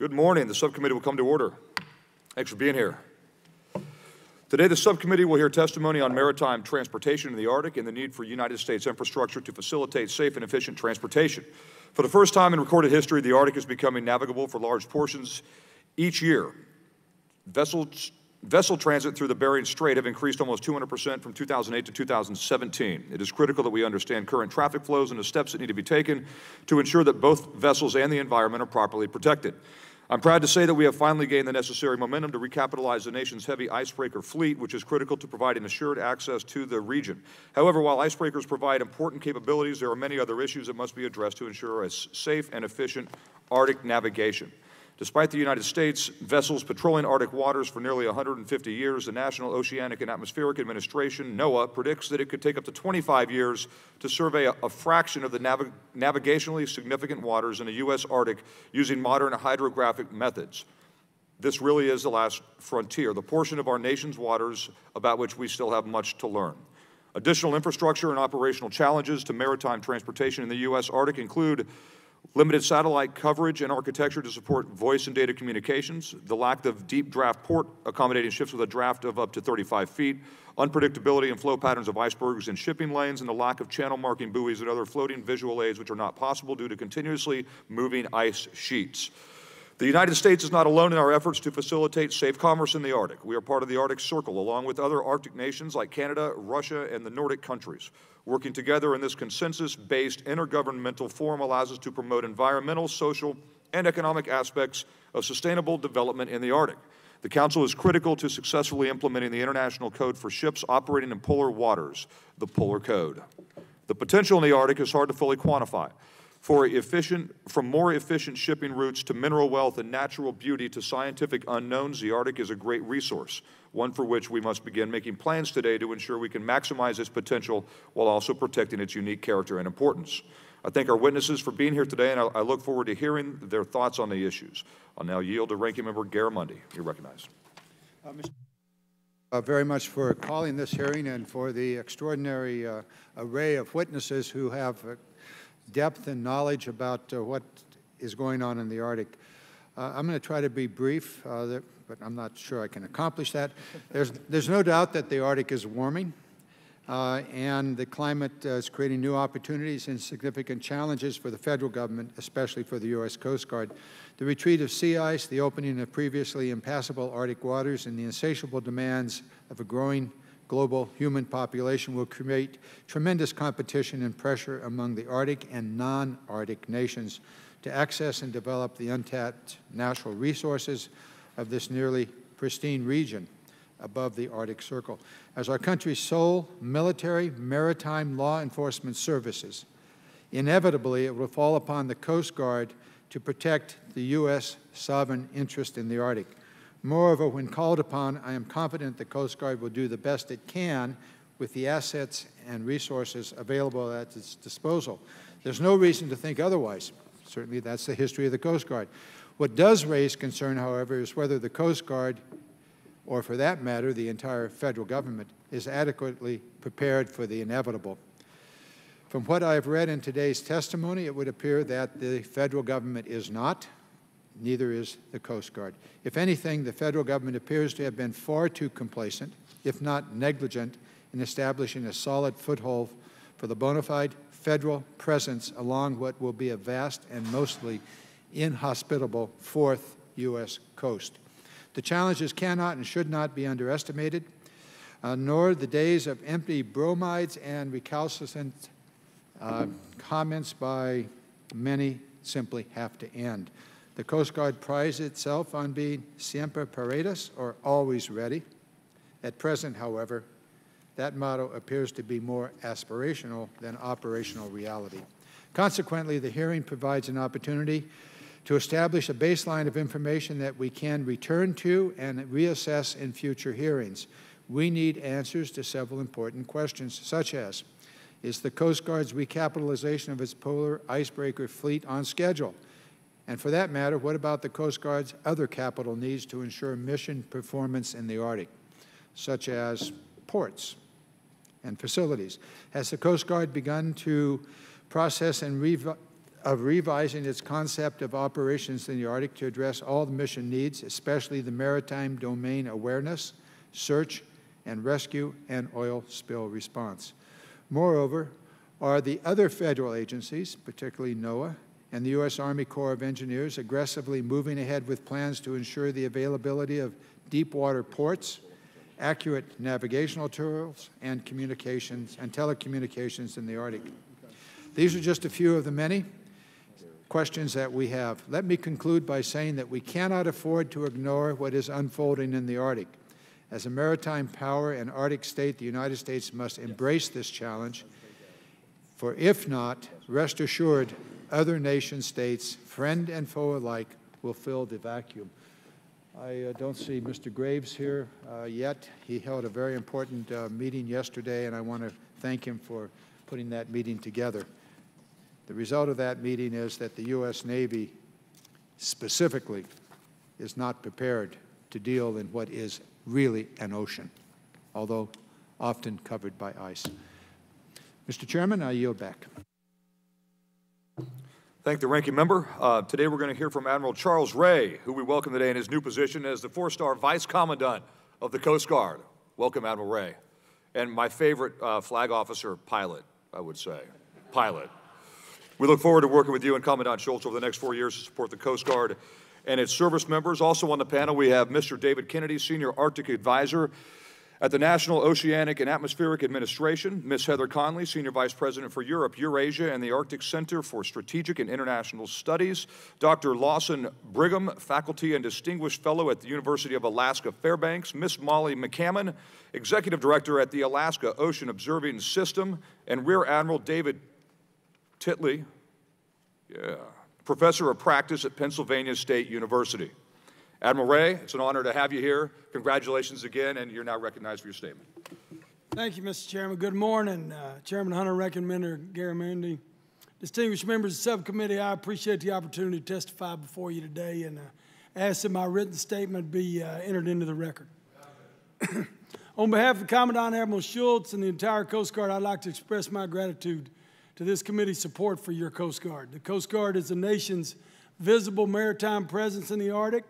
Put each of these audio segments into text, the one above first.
Good morning. The subcommittee will come to order. Thanks for being here. Today, the subcommittee will hear testimony on maritime transportation in the Arctic and the need for United States infrastructure to facilitate safe and efficient transportation. For the first time in recorded history, the Arctic is becoming navigable for large portions each year. Vessel transit through the Bering Strait have increased almost 200% from 2008 to 2017. It is critical that we understand current traffic flows and the steps that need to be taken to ensure that both vessels and the environment are properly protected. I'm proud to say that we have finally gained the necessary momentum to recapitalize the nation's heavy icebreaker fleet, which is critical to providing assured access to the region. However, while icebreakers provide important capabilities, there are many other issues that must be addressed to ensure a safe and efficient Arctic navigation. Despite the United States vessels patrolling Arctic waters for nearly 150 years, the National Oceanic and Atmospheric Administration, NOAA, predicts that it could take up to 25 years to survey a fraction of the navigationally significant waters in the U.S. Arctic using modern hydrographic methods. This really is the last frontier, the portion of our nation's waters about which we still have much to learn. Additional infrastructure and operational challenges to maritime transportation in the U.S. Arctic include limited satellite coverage and architecture to support voice and data communications, the lack of deep draft port accommodating ships with a draft of up to 35 feet, unpredictability and flow patterns of icebergs and shipping lanes, and the lack of channel marking buoys and other floating visual aids which are not possible due to continuously moving ice sheets. The United States is not alone in our efforts to facilitate safe commerce in the Arctic. We are part of the Arctic Circle, along with other Arctic nations like Canada, Russia, and the Nordic countries. Working together in this consensus-based intergovernmental forum allows us to promote environmental, social, and economic aspects of sustainable development in the Arctic. The Council is critical to successfully implementing the International Code for Ships Operating in Polar Waters, the Polar Code. The potential in the Arctic is hard to fully quantify. From more efficient shipping routes to mineral wealth and natural beauty to scientific unknowns, the Arctic is a great resource, one for which we must begin making plans today to ensure we can maximize its potential while also protecting its unique character and importance. I thank our witnesses for being here today, and I look forward to hearing their thoughts on the issues. I'll now yield to Ranking Member Garamendi. You're recognized. Very much for calling this hearing and for the extraordinary array of witnesses who have depth and knowledge about what is going on in the Arctic. I'm going to try to be brief, but I'm not sure I can accomplish that. There's no doubt that the Arctic is warming, and the climate is creating new opportunities and significant challenges for the federal government, especially for the U.S. Coast Guard. The retreat of sea ice, the opening of previously impassable Arctic waters, and the insatiable demands of a growing global human population will create tremendous competition and pressure among the Arctic and non-Arctic nations to access and develop the untapped natural resources of this nearly pristine region above the Arctic Circle. As our country's sole military maritime law enforcement services, inevitably it will fall upon the Coast Guard to protect the U.S. sovereign interest in the Arctic. Moreover, when called upon, I am confident the Coast Guard will do the best it can with the assets and resources available at its disposal. There's no reason to think otherwise. Certainly, that's the history of the Coast Guard. What does raise concern, however, is whether the Coast Guard, or for that matter, the entire federal government, is adequately prepared for the inevitable. From what I've read in today's testimony, it would appear that the federal government is not. Neither is the Coast Guard. If anything, the federal government appears to have been far too complacent, if not negligent, in establishing a solid foothold for the bona fide federal presence along what will be a vast and mostly inhospitable fourth U.S. coast. The challenges cannot and should not be underestimated, nor the days of empty bromides and recalcitrant comments by many simply have to end. The Coast Guard prides itself on being siempre paratus, or always ready. At present, however, that motto appears to be more aspirational than operational reality. Consequently, the hearing provides an opportunity to establish a baseline of information that we can return to and reassess in future hearings. We need answers to several important questions, such as, is the Coast Guard's recapitalization of its polar icebreaker fleet on schedule? And for that matter, what about the Coast Guard's other capital needs to ensure mission performance in the Arctic, such as ports and facilities? Has the Coast Guard begun to process and of revising its concept of operations in the Arctic to address all the mission needs, especially the maritime domain awareness, search and rescue, and oil spill response. Moreover, are the other federal agencies, particularly NOAA and the U.S. Army Corps of Engineers, aggressively moving ahead with plans to ensure the availability of deep water ports, accurate navigational tools, and communications and telecommunications in the Arctic? These are just a few of the many questions that we have. Let me conclude by saying that we cannot afford to ignore what is unfolding in the Arctic. As a maritime power and Arctic state, the United States must embrace this challenge, for if not, rest assured, other nation states, friend and foe alike, will fill the vacuum. I don't see Mr. Graves here yet. He held a very important meeting yesterday, and I want to thank him for putting that meeting together. The result of that meeting is that the U.S. Navy specifically is not prepared to deal in what is really an ocean, although often covered by ice. Mr. Chairman, I yield back. Thank the ranking member. Today we're going to hear from Admiral Charles Ray, who we welcome today in his new position as the 4-star Vice Commandant of the Coast Guard. Welcome, Admiral Ray. And my favorite flag officer, pilot, I would say. Pilot. We look forward to working with you and Commandant Schultz over the next 4 years to support the Coast Guard and its service members. Also on the panel, we have Mr. David Kennedy, Senior Arctic Advisor at the National Oceanic and Atmospheric Administration, Ms. Heather Conley, Senior Vice President for Europe, Eurasia, and the Arctic Center for Strategic and International Studies, Dr. Lawson Brigham, Faculty and Distinguished Fellow at the University of Alaska Fairbanks, Ms. Molly McCammon, Executive Director at the Alaska Ocean Observing System, and Rear Admiral David Titley, Professor of Practice at Pennsylvania State University. Admiral Ray, it's an honor to have you here. Congratulations again, and you're now recognized for your statement. Thank you, Mr. Chairman. Good morning, Chairman Hunter, Ranking Member Garamendi, distinguished members of the subcommittee. I appreciate the opportunity to testify before you today and ask that my written statement be entered into the record. On behalf of Commandant Admiral Schultz and the entire Coast Guard, I'd like to express my gratitude to this committee's support for your Coast Guard. The Coast Guard is the nation's visible maritime presence in the Arctic.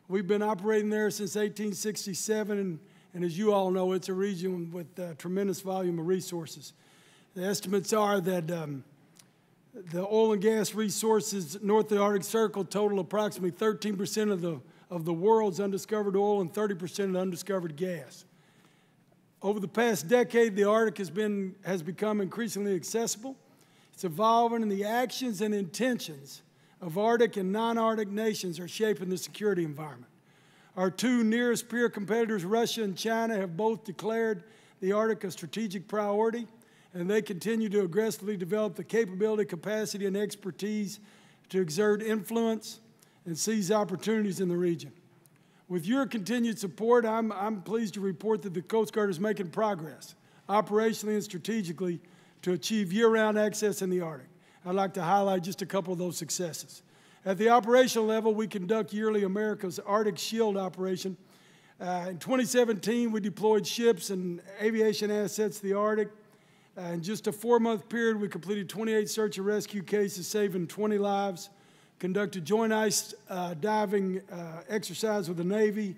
We've been operating there since 1867, and as you all know, it's a region with a tremendous volume of resources. The estimates are that the oil and gas resources north of the Arctic Circle total approximately 13% of the world's undiscovered oil and 30% of the undiscovered gas. Over the past decade, the Arctic has become increasingly accessible. It's evolving, and the actions and intentions of Arctic and non-Arctic nations are shaping the security environment. Our two nearest peer competitors, Russia and China, have both declared the Arctic a strategic priority, and they continue to aggressively develop the capability, capacity, and expertise to exert influence and seize opportunities in the region. With your continued support, I'm pleased to report that the Coast Guard is making progress, operationally and strategically, to achieve year-round access in the Arctic. I'd like to highlight just a couple of those successes. At the operational level, we conduct yearly America's Arctic Shield operation. In 2017, we deployed ships and aviation assets to the Arctic. In just a 4-month period, we completed 28 search and rescue cases, saving 20 lives, conducted joint ice diving exercise with the Navy,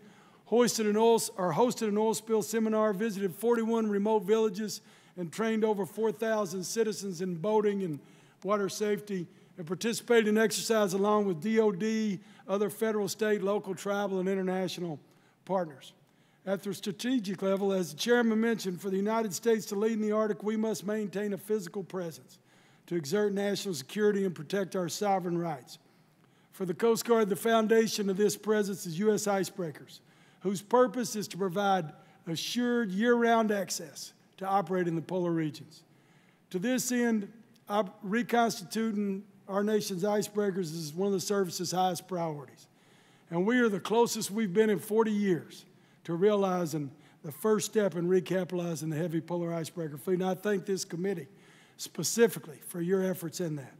hosted an oil spill seminar, visited 41 remote villages, and trained over 4,000 citizens in boating and water safety, and participated in exercise along with DOD, other federal, state, local, tribal, and international partners. At the strategic level, as the chairman mentioned, for the United States to lead in the Arctic, we must maintain a physical presence to exert national security and protect our sovereign rights. For the Coast Guard, the foundation of this presence is U.S. icebreakers, whose purpose is to provide assured year-round access to operate in the polar regions. To this end, reconstituting our nation's icebreakers is one of the service's highest priorities. And we are the closest we've been in 40 years to realizing the first step in recapitalizing the heavy polar icebreaker fleet. And I thank this committee specifically for your efforts in that.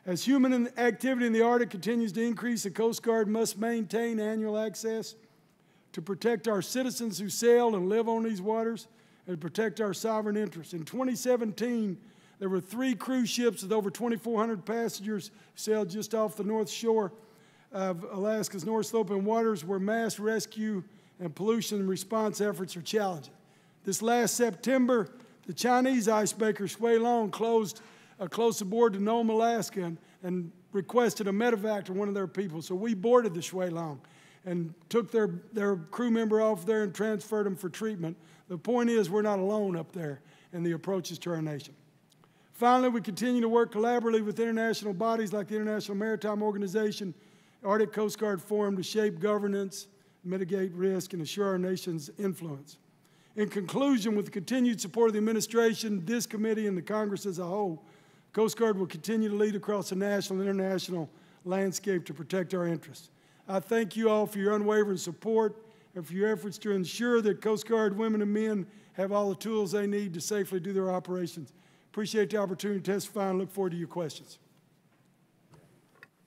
As human activity in the Arctic continues to increase, the Coast Guard must maintain annual access to protect our citizens who sail and live on these waters and protect our sovereign interests. In 2017, There were 3 cruise ships with over 2,400 passengers sailed just off the north shore of Alaska's North Slope in waters where mass rescue and pollution response efforts are challenging. This last September, the Chinese icebreaker Shui Long closed close aboard to Nome, Alaska, and requested a medevac to one of their people. So we boarded the Shui Long and took their crew member off there and transferred them for treatment. The point is, we're not alone up there in the approaches to our nation. Finally, we continue to work collaboratively with international bodies like the International Maritime Organization, Arctic Coast Guard Forum to shape governance, mitigate risk, and assure our nation's influence. In conclusion, with the continued support of the administration, this committee, and the Congress as a whole, Coast Guard will continue to lead across the national and international landscape to protect our interests. I thank you all for your unwavering support and for your efforts to ensure that Coast Guard women and men have all the tools they need to safely do their operations. Appreciate the opportunity to testify and look forward to your questions.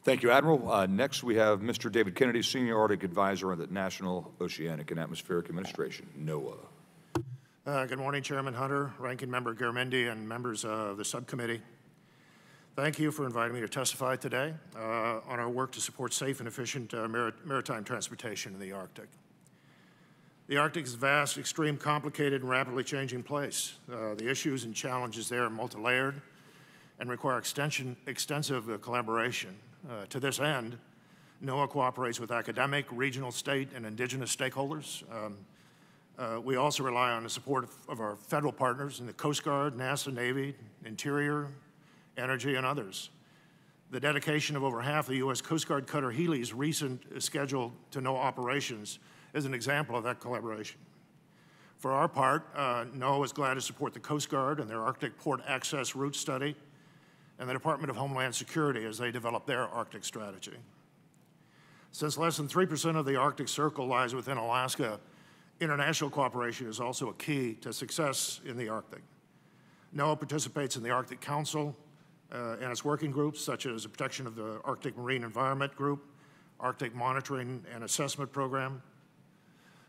Thank you, Admiral. Next, we have Mr. David Kennedy, Senior Arctic Advisor on the National Oceanic and Atmospheric Administration, NOAA. Good morning, Chairman Hunter, Ranking Member Garamendi, and members of the subcommittee. Thank you for inviting me to testify today on our work to support safe and efficient maritime transportation in the Arctic. The Arctic is a vast, extreme, complicated, and rapidly changing place. The issues and challenges there are multi-layered and require extensive collaboration. To this end, NOAA cooperates with academic, regional, state, and indigenous stakeholders. We also rely on the support of our federal partners in the Coast Guard, NASA, Navy, Interior, Energy, and others. The dedication of over half the U.S. Coast Guard cutter Healy's recent schedule to NOAA operations is an example of that collaboration. For our part, NOAA is glad to support the Coast Guard and their Arctic port access route study and the Department of Homeland Security as they develop their Arctic strategy. Since less than 3% of the Arctic Circle lies within Alaska, international cooperation is also a key to success in the Arctic. NOAA participates in the Arctic Council and its working groups, such as the Protection of the Arctic Marine Environment Group, Arctic Monitoring and Assessment Program.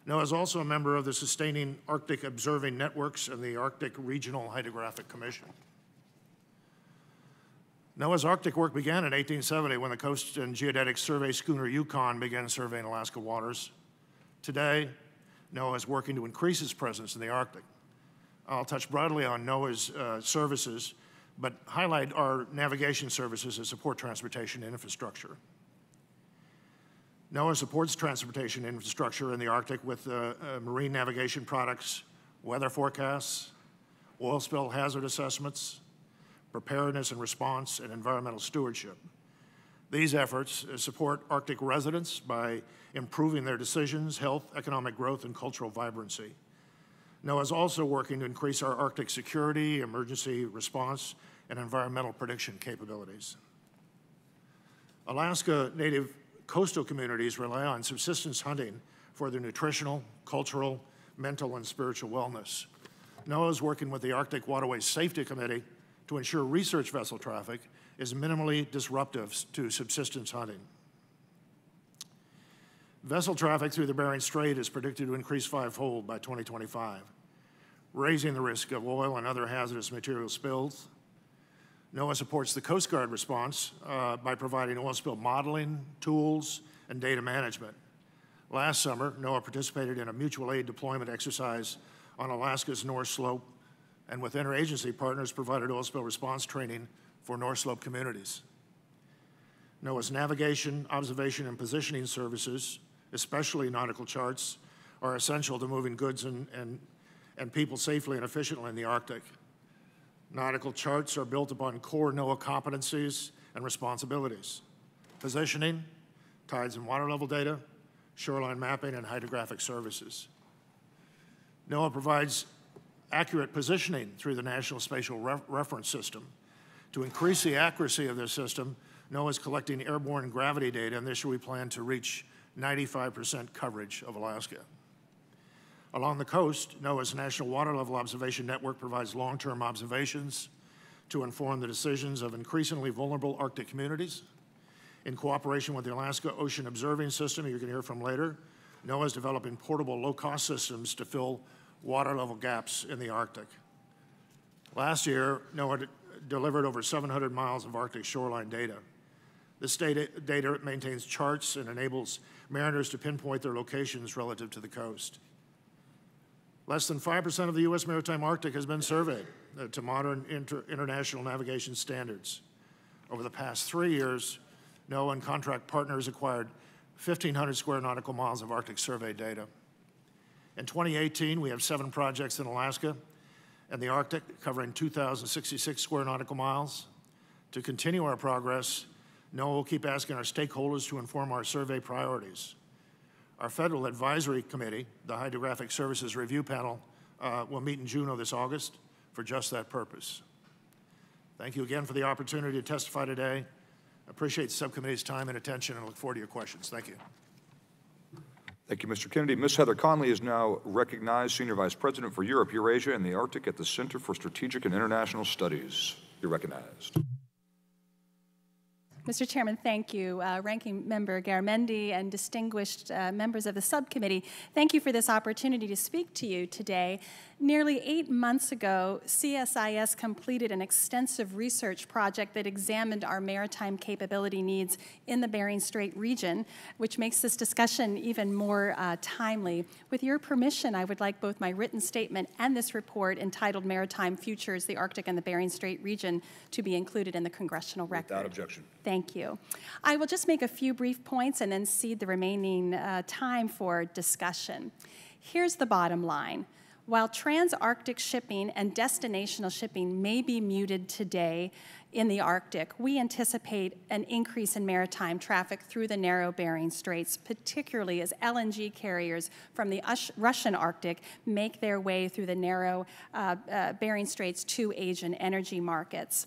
NOAA is also a member of the Sustaining Arctic Observing Networks and the Arctic Regional Hydrographic Commission. NOAA's Arctic work began in 1870 when the Coast and Geodetic Survey schooner Yukon began surveying Alaska waters. Today, NOAA is working to increase its presence in the Arctic. I'll touch broadly on NOAA's services, but highlight our navigation services that support transportation infrastructure. NOAA supports transportation infrastructure in the Arctic with marine navigation products, weather forecasts, oil spill hazard assessments, preparedness and response, and environmental stewardship. These efforts support Arctic residents by improving their decisions, health, economic growth, and cultural vibrancy. NOAA is also working to increase our Arctic security, emergency response, and environmental prediction capabilities. Alaska Native coastal communities rely on subsistence hunting for their nutritional, cultural, mental, and spiritual wellness. NOAA is working with the Arctic Waterways Safety Committee to ensure research vessel traffic is minimally disruptive to subsistence hunting. Vessel traffic through the Bering Strait is predicted to increase 5-fold by 2025, raising the risk of oil and other hazardous material spills. NOAA supports the Coast Guard response by providing oil spill modeling, tools, and data management. Last summer, NOAA participated in a mutual aid deployment exercise on Alaska's North Slope, and with interagency partners provided oil spill response training for North Slope communities. NOAA's navigation, observation, and positioning services, especially nautical charts, are essential to moving goods and people safely and efficiently in the Arctic. Nautical charts are built upon core NOAA competencies and responsibilities: positioning, tides and water level data, shoreline mapping, and hydrographic services. NOAA provides accurate positioning through the National Spatial Reference System. To increase the accuracy of this system, NOAA is collecting airborne gravity data, and this year we plan to reach 95% coverage of Alaska. Along the coast, NOAA's National Water Level Observation Network provides long-term observations to inform the decisions of increasingly vulnerable Arctic communities. In cooperation with the Alaska Ocean Observing System, you're going to hear from later, NOAA is developing portable low-cost systems to fill water level gaps in the Arctic. Last year, NOAA delivered over 700 miles of Arctic shoreline data. This data maintains charts and enables mariners to pinpoint their locations relative to the coast. Less than 5% of the U.S. maritime Arctic has been surveyed to modern international navigation standards. Over the past 3 years, NOAA and contract partners acquired 1,500 square nautical miles of Arctic survey data. In 2018, we have 7 projects in Alaska and the Arctic covering 2,066 square nautical miles. To continue our progress, NOAA will keep asking our stakeholders to inform our survey priorities. Our Federal Advisory Committee, the Hydrographic Services Review Panel, will meet in June of this August for just that purpose. Thank you again for the opportunity to testify today. I appreciate the subcommittee's time and attention and look forward to your questions. Thank you. Thank you, Mr. Kennedy. Ms. Heather Conley is now recognized, Senior Vice President for Europe, Eurasia, and the Arctic at the Center for Strategic and International Studies. You're recognized. Mr. Chairman, thank you. Ranking Member Garamendi and distinguished members of the subcommittee, thank you for this opportunity to speak to you today. Nearly 8 months ago, CSIS completed an extensive research project that examined our maritime capability needs in the Bering Strait region, which makes this discussion even more timely. With your permission, I would like both my written statement and this report entitled Maritime Futures, the Arctic and the Bering Strait region to be included in the congressional record. Without objection. Thank you. I will just make a few brief points and then cede the remaining time for discussion. Here's the bottom line. While trans-Arctic shipping and destinational shipping may be muted today in the Arctic, we anticipate an increase in maritime traffic through the narrow Bering Straits, particularly as LNG carriers from the Russian Arctic make their way through the narrow Bering Straits to Asian energy markets.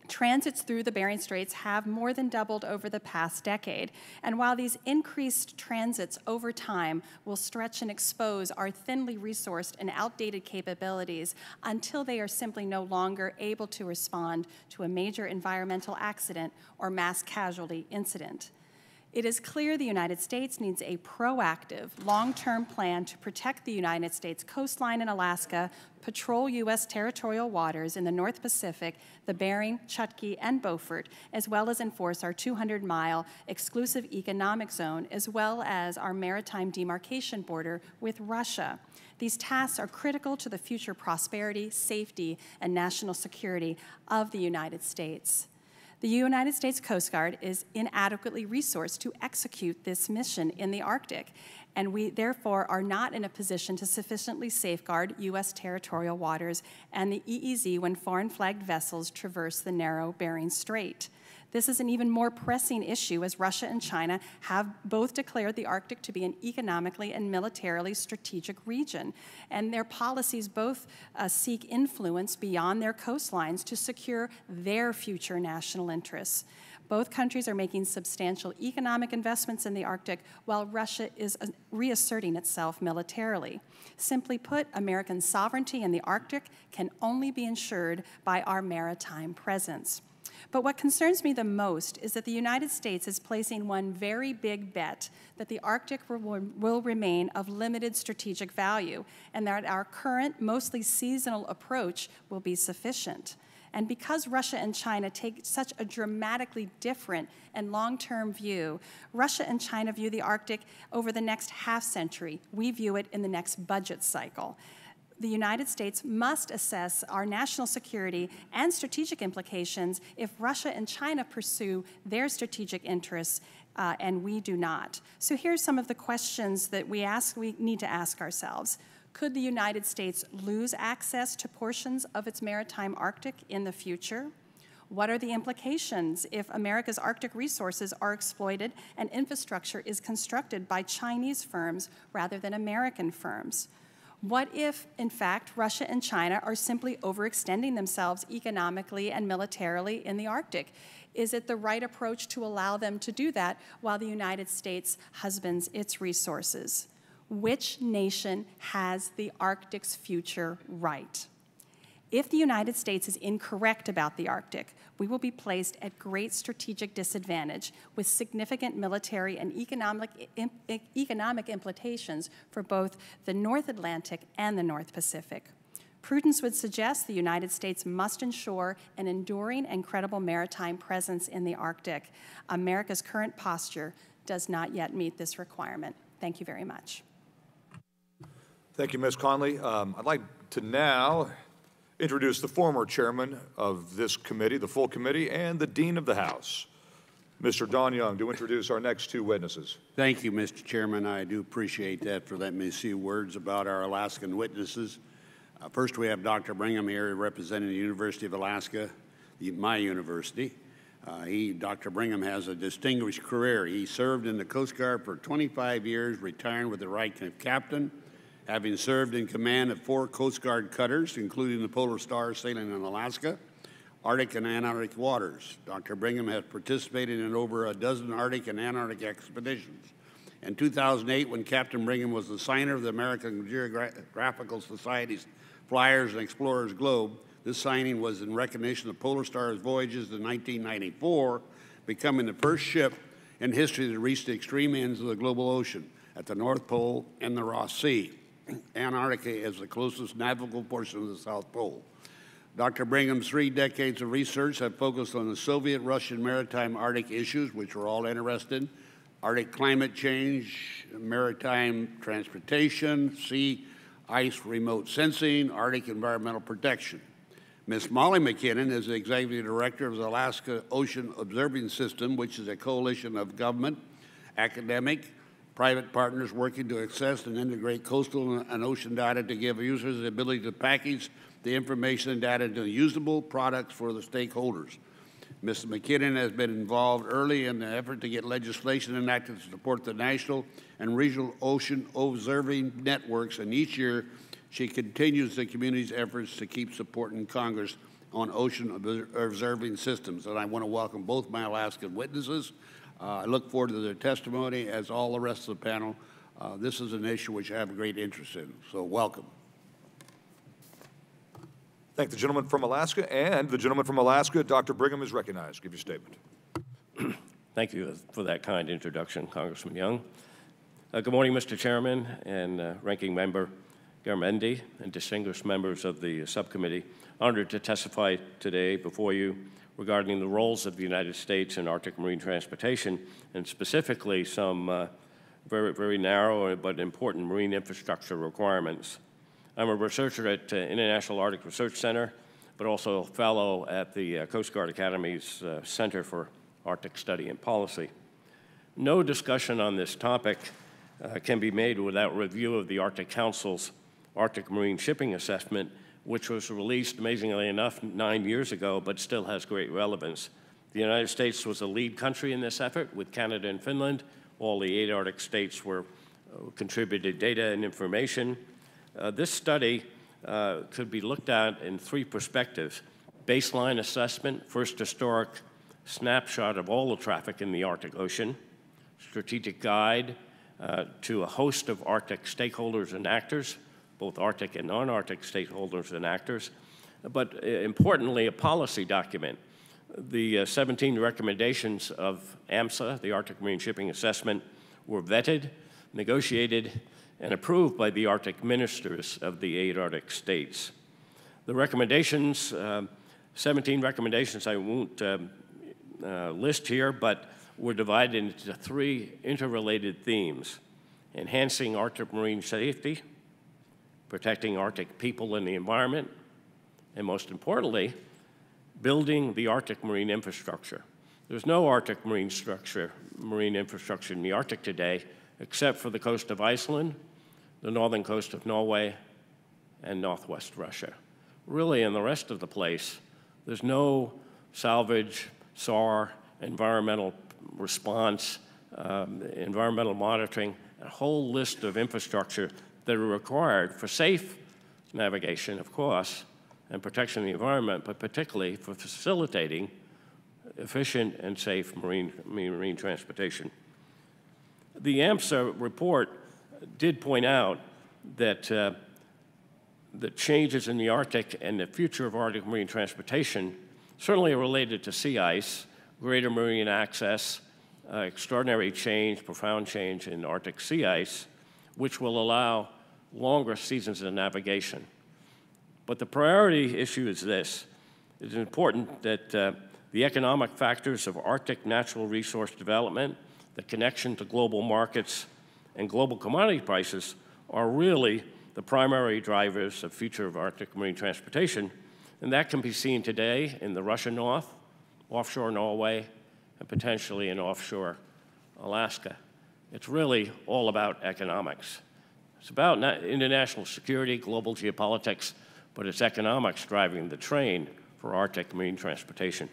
Transits through the Bering Straits have more than doubled over the past decade. And while these increased transits over time will stretch and expose our thinly resourced and outdated capabilities until they are simply no longer able to respond to a major environmental accident or mass casualty incident. It is clear the United States needs a proactive, long-term plan to protect the United States coastline in Alaska, patrol U.S. territorial waters in the North Pacific, the Bering, Chukchi, and Beaufort, as well as enforce our 200-mile exclusive economic zone, as well as our maritime demarcation border with Russia. These tasks are critical to the future prosperity, safety, and national security of the United States. The United States Coast Guard is inadequately resourced to execute this mission in the Arctic, and we therefore are not in a position to sufficiently safeguard U.S. territorial waters and the EEZ when foreign-flagged vessels traverse the narrow Bering Strait. This is an even more pressing issue as Russia and China have both declared the Arctic to be an economically and militarily strategic region, and their policies both seek influence beyond their coastlines to secure their future national interests. Both countries are making substantial economic investments in the Arctic, while Russia is reasserting itself militarily. Simply put, American sovereignty in the Arctic can only be ensured by our maritime presence. But what concerns me the most is that the United States is placing one very big bet that the Arctic will remain of limited strategic value and that our current, mostly seasonal approach will be sufficient. And because Russia and China take such a dramatically different and long-term view, Russia and China view the Arctic over the next half-century. We view it in the next budget cycle. The United States must assess our national security and strategic implications if Russia and China pursue their strategic interests and we do not. So here's some of the questions that we need to ask ourselves. Could the United States lose access to portions of its maritime Arctic in the future? What are the implications if America's Arctic resources are exploited and infrastructure is constructed by Chinese firms rather than American firms? What if, in fact, Russia and China are simply overextending themselves economically and militarily in the Arctic? Is it the right approach to allow them to do that while the United States husbands its resources? Which nation has the Arctic's future right? If the United States is incorrect about the Arctic, we will be placed at great strategic disadvantage with significant military and economic implications for both the North Atlantic and the North Pacific. Prudence would suggest the United States must ensure an enduring and credible maritime presence in the Arctic. America's current posture does not yet meet this requirement. Thank you very much. Thank you, Ms. Conley. I'd like to now introduce the former chairman of this committee, the full committee, and the dean of the House, Mr. Don Young, to introduce our next two witnesses. Thank you, Mr. Chairman. I do appreciate that for letting me say words about our Alaskan witnesses. First, we have Dr. Brigham here representing the University of Alaska, my university. Dr. Brigham has a distinguished career. He served in the Coast Guard for 25 years, retiring with the rank of captain, having served in command of 4 Coast Guard cutters, including the Polar Star sailing in Alaska, Arctic and Antarctic waters. Dr. Brigham has participated in over a dozen Arctic and Antarctic expeditions. In 2008, when Captain Brigham was the signer of the American Geographical Society's Flyers and Explorers Globe, this signing was in recognition of Polar Star's voyages in 1994, becoming the first ship in history to reach the extreme ends of the global ocean at the North Pole and the Ross Sea. Antarctica is the closest navigable portion of the South Pole. Dr. Brigham's 3 decades of research have focused on the Soviet-Russian maritime Arctic issues, which we're all interested in, Arctic climate change, maritime transportation, sea ice remote sensing, Arctic environmental protection. Ms. Molly McKinnon is the Executive Director of the Alaska Ocean Observing System, which is a coalition of government, academic, private partners working to access and integrate coastal and ocean data to give users the ability to package the information and data into usable products for the stakeholders. Ms. McKinnon has been involved early in the effort to get legislation enacted to support the national and regional ocean observing networks, and each year she continues the community's efforts to keep supporting Congress on ocean observing systems. And I want to welcome both my Alaskan witnesses. I look forward to their testimony, as all the rest of the panel. This is an issue which I have a great interest in, so welcome. Thank the gentleman from Alaska, and the gentleman from Alaska, Dr. Brigham, is recognized. Give your statement. Thank you for that kind introduction, Congressman Young. Good morning, Mr. Chairman and Ranking Member Garamendi, and distinguished members of the subcommittee. Honored to testify today before you regarding the roles of the United States in Arctic marine transportation, and specifically some very narrow but important marine infrastructure requirements. I'm a researcher at International Arctic Research Center, but also a fellow at the Coast Guard Academy's Center for Arctic Study and Policy. No discussion on this topic can be made without review of the Arctic Council's Arctic Marine Shipping Assessment, which was released, amazingly enough, 9 years ago, but still has great relevance. The United States was a lead country in this effort, with Canada and Finland. All the 8 Arctic states contributed data and information. This study could be looked at in 3 perspectives: baseline assessment, first historic snapshot of all the traffic in the Arctic Ocean, strategic guide to a host of Arctic stakeholders and actors, both Arctic and non-Arctic stakeholders and actors, but importantly, a policy document. The 17 recommendations of AMSA, the Arctic Marine Shipping Assessment, were vetted, negotiated, and approved by the Arctic ministers of the 8 Arctic states. The recommendations, 17 recommendations I won't list here, but were divided into 3 interrelated themes: enhancing Arctic marine safety, protecting Arctic people and the environment, and most importantly, building the Arctic marine infrastructure. There's no Arctic marine infrastructure in the Arctic today, except for the coast of Iceland, the northern coast of Norway, and northwest Russia. Really, in the rest of the place, there's no salvage, SAR, environmental response, environmental monitoring, a whole list of infrastructure that are required for safe navigation, of course, and protection of the environment, but particularly for facilitating efficient and safe marine transportation. The AMSA report did point out that the changes in the Arctic and the future of Arctic marine transportation certainly are related to sea ice, greater marine access, extraordinary change, profound change in Arctic sea ice, which will allow longer seasons of navigation. But the priority issue is this. It is important that the economic factors of Arctic natural resource development, the connection to global markets, and global commodity prices are really the primary drivers of future of Arctic marine transportation, and that can be seen today in the Russian North, offshore Norway, and potentially in offshore Alaska. It's really all about economics. It's about international security, global geopolitics, but it's economics driving the train for Arctic marine transportation.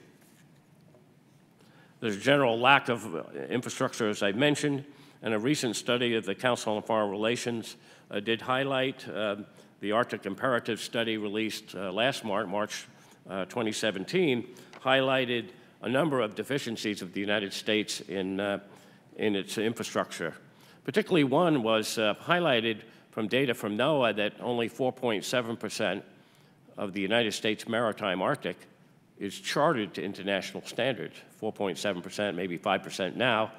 There's a general lack of infrastructure, as I mentioned, and a recent study of the Council on Foreign Relations did highlight the Arctic Imperative study released last March 2017, highlighted a number of deficiencies of the United States in its infrastructure. Particularly one was highlighted from data from NOAA that only 4.7% of the United States maritime Arctic is charted to international standards, 4.7%, maybe 5% now.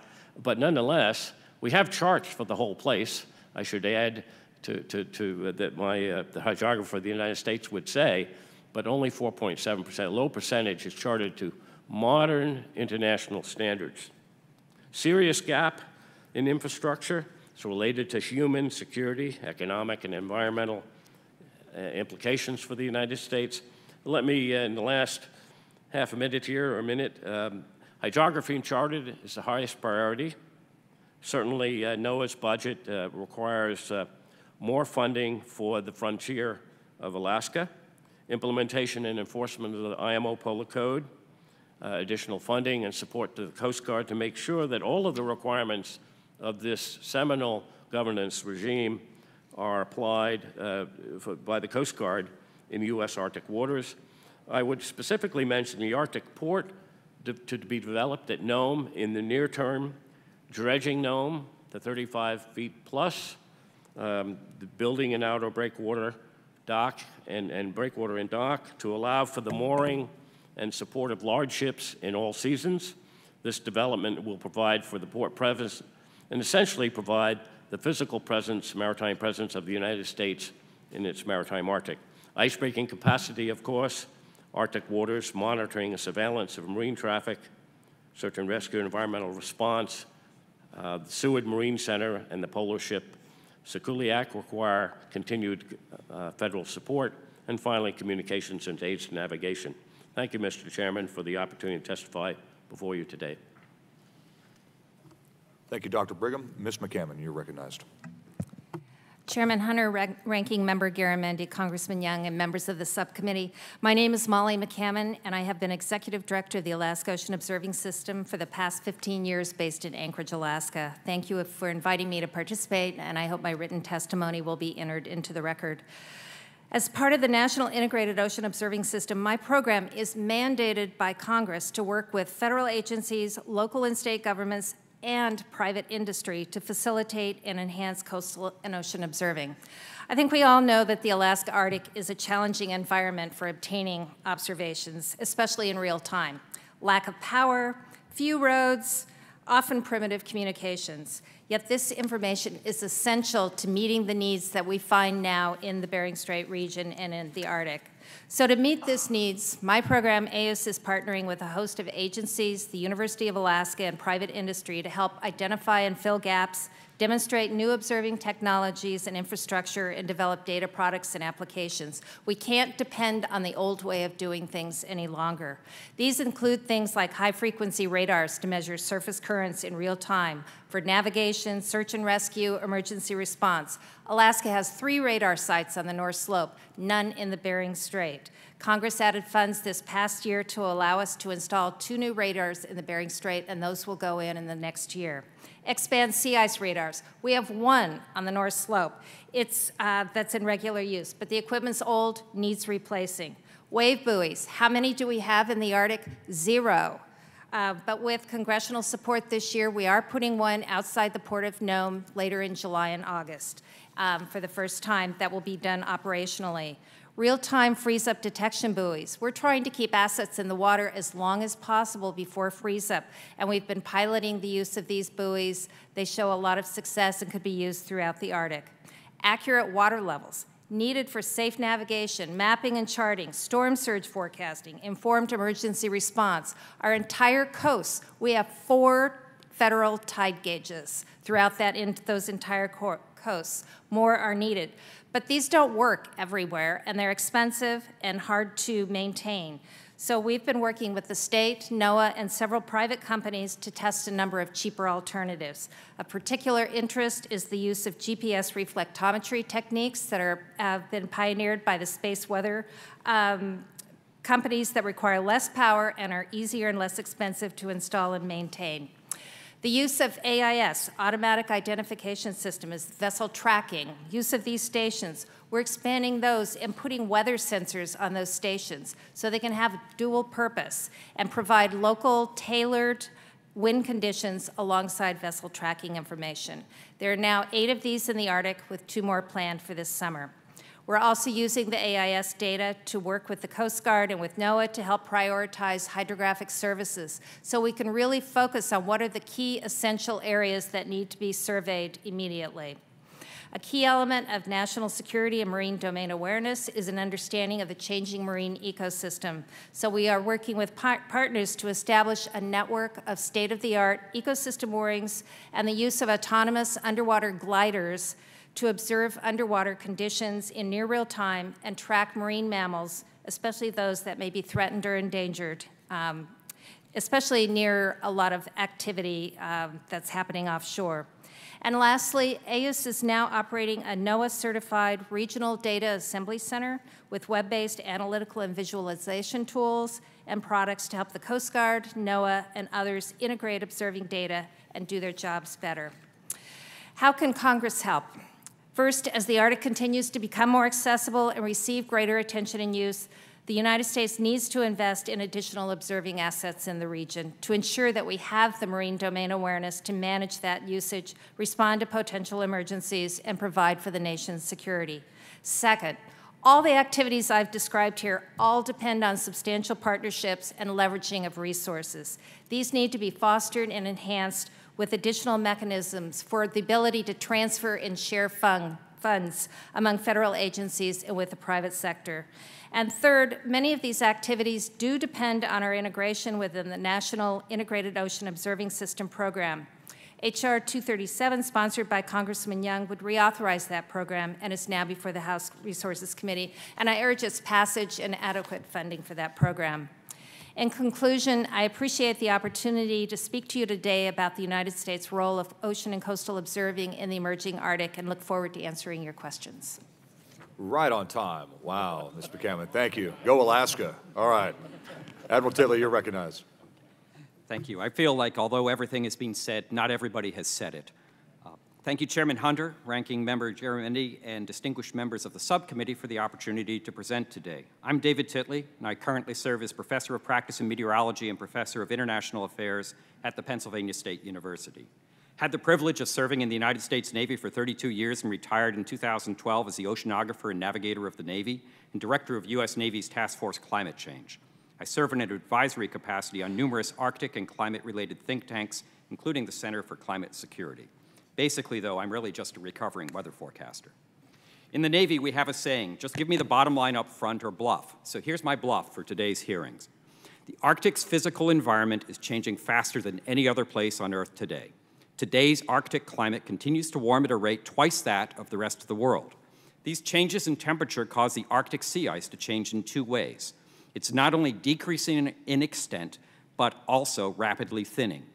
But nonetheless, we have charts for the whole place. I should add that the hydrographer of the United States would say, but only 4.7%, low percentage is charted to modern international standards. Serious gap in infrastructure is related to human security, economic and environmental implications for the United States. Let me, in the last half a minute here, or a minute, hydrography and charted is the highest priority. Certainly, NOAA's budget requires more funding for the frontier of Alaska, implementation and enforcement of the IMO Polar Code, additional funding and support to the Coast Guard to make sure that all of the requirements of this seminal governance regime are applied by the Coast Guard in U.S. Arctic waters. I would specifically mention the Arctic port to be developed at Nome in the near term, dredging Nome to 35 feet plus, the building an outer breakwater dock and breakwater and dock to allow for the mooring and support of large ships in all seasons. This development will provide for the port presence and essentially provide the physical presence, maritime presence of the United States in its maritime Arctic. Icebreaking capacity, of course, Arctic waters, monitoring and surveillance of marine traffic, search and rescue, environmental response, the Seward Marine Center and the polar ship Sikuliak require continued federal support, and finally, communications and aids to navigation. Thank you, Mr. Chairman, for the opportunity to testify before you today. Thank you, Dr. Brigham. Ms. McCammon, you're recognized. Chairman Hunter, Ranking Member Garamendi, Congressman Young, and members of the subcommittee. My name is Molly McCammon, and I have been Executive Director of the Alaska Ocean Observing System for the past 15 years based in Anchorage, Alaska. Thank you for inviting me to participate, and I hope my written testimony will be entered into the record. As part of the National Integrated Ocean Observing System, my program is mandated by Congress to work with federal agencies, local and state governments, and private industry to facilitate and enhance coastal and ocean observing. I think we all know that the Alaska Arctic is a challenging environment for obtaining observations, especially in real time. Lack of power, few roads, often primitive communications. Yet this information is essential to meeting the needs that we find now in the Bering Strait region and in the Arctic. So to meet these needs, my program, AOS, is partnering with a host of agencies, the University of Alaska, and private industry to help identify and fill gaps, demonstrate new observing technologies and infrastructure, and develop data products and applications. We can't depend on the old way of doing things any longer. These include things like high-frequency radars to measure surface currents in real time for navigation, search and rescue, emergency response. Alaska has 3 radar sites on the North Slope, none in the Bering Strait. Congress added funds this past year to allow us to install 2 new radars in the Bering Strait, and those will go in the next year. Expand sea ice radars. We have 1 on the North Slope. That's in regular use, but the equipment's old, needs replacing. Wave buoys. How many do we have in the Arctic? 0. But with congressional support this year, we are putting one outside the Port of Nome later in July and August. For the first time, that will be done operationally. Real-time freeze-up detection buoys. We're trying to keep assets in the water as long as possible before freeze-up, and we've been piloting the use of these buoys. They show a lot of success and could be used throughout the Arctic. Accurate water levels. needed for safe navigation, mapping and charting, storm surge forecasting, informed emergency response. Our entire coast, we have 4 federal tide gauges throughout those entire coasts. More are needed. But these don't work everywhere, and they're expensive and hard to maintain. So we've been working with the state, NOAA, and several private companies to test a number of cheaper alternatives. Of particular interest is the use of GPS reflectometry techniques that have been pioneered by the space weather companies that require less power and are easier and less expensive to install and maintain. The use of AIS, Automatic Identification System, is vessel tracking. Use of these stations, we're expanding those and putting weather sensors on those stations so they can have dual purpose and provide local, tailored wind conditions alongside vessel tracking information. There are now 8 of these in the Arctic, with 2 more planned for this summer. We're also using the AIS data to work with the Coast Guard and with NOAA to help prioritize hydrographic services so we can really focus on what are the key essential areas that need to be surveyed immediately. A key element of national security and marine domain awareness is an understanding of the changing marine ecosystem. So we are working with partners to establish a network of state-of-the-art ecosystem moorings and the use of autonomous underwater gliders to observe underwater conditions in near real time and track marine mammals, especially those that may be threatened or endangered, especially near a lot of activity that's happening offshore. And lastly, AIS is now operating a NOAA-certified regional data assembly center with web-based analytical and visualization tools and products to help the Coast Guard, NOAA, and others integrate observing data and do their jobs better. How can Congress help? First, as the Arctic continues to become more accessible and receive greater attention and use, the United States needs to invest in additional observing assets in the region to ensure that we have the marine domain awareness to manage that usage, respond to potential emergencies, and provide for the nation's security. Second, all the activities I've described here all depend on substantial partnerships and leveraging of resources. These need to be fostered and enhanced with additional mechanisms for the ability to transfer and share funds among federal agencies and with the private sector. And third, many of these activities do depend on our integration within the National Integrated Ocean Observing System program. H.R. 237, sponsored by Congressman Young, would reauthorize that program and is now before the House Resources Committee. And I urge its passage and adequate funding for that program. In conclusion, I appreciate the opportunity to speak to you today about the United States' role of ocean and coastal observing in the emerging Arctic and look forward to answering your questions. Right on time. Wow, Ms. McCammon, thank you. Go Alaska. All right. Admiral Titley, you're recognized. Thank you. I feel like although everything has been said, not everybody has said it. Thank you, Chairman Hunter, Ranking Member Garamendi, and distinguished members of the subcommittee for the opportunity to present today. I'm David Titley, and I currently serve as Professor of Practice in Meteorology and Professor of International Affairs at the Pennsylvania State University. Had the privilege of serving in the United States Navy for 32 years and retired in 2012 as the oceanographer and navigator of the Navy and director of U.S. Navy's Task Force Climate Change. I serve in an advisory capacity on numerous Arctic and climate-related think tanks, including the Center for Climate Security. Basically, though, I'm really just a recovering weather forecaster. In the Navy, we have a saying, just give me the bottom line up front or bluff. So here's my bluff for today's hearings. The Arctic's physical environment is changing faster than any other place on Earth today. Today's Arctic climate continues to warm at a rate twice that of the rest of the world. These changes in temperature cause the Arctic sea ice to change in 2 ways. It's not only decreasing in extent, but also rapidly thinning.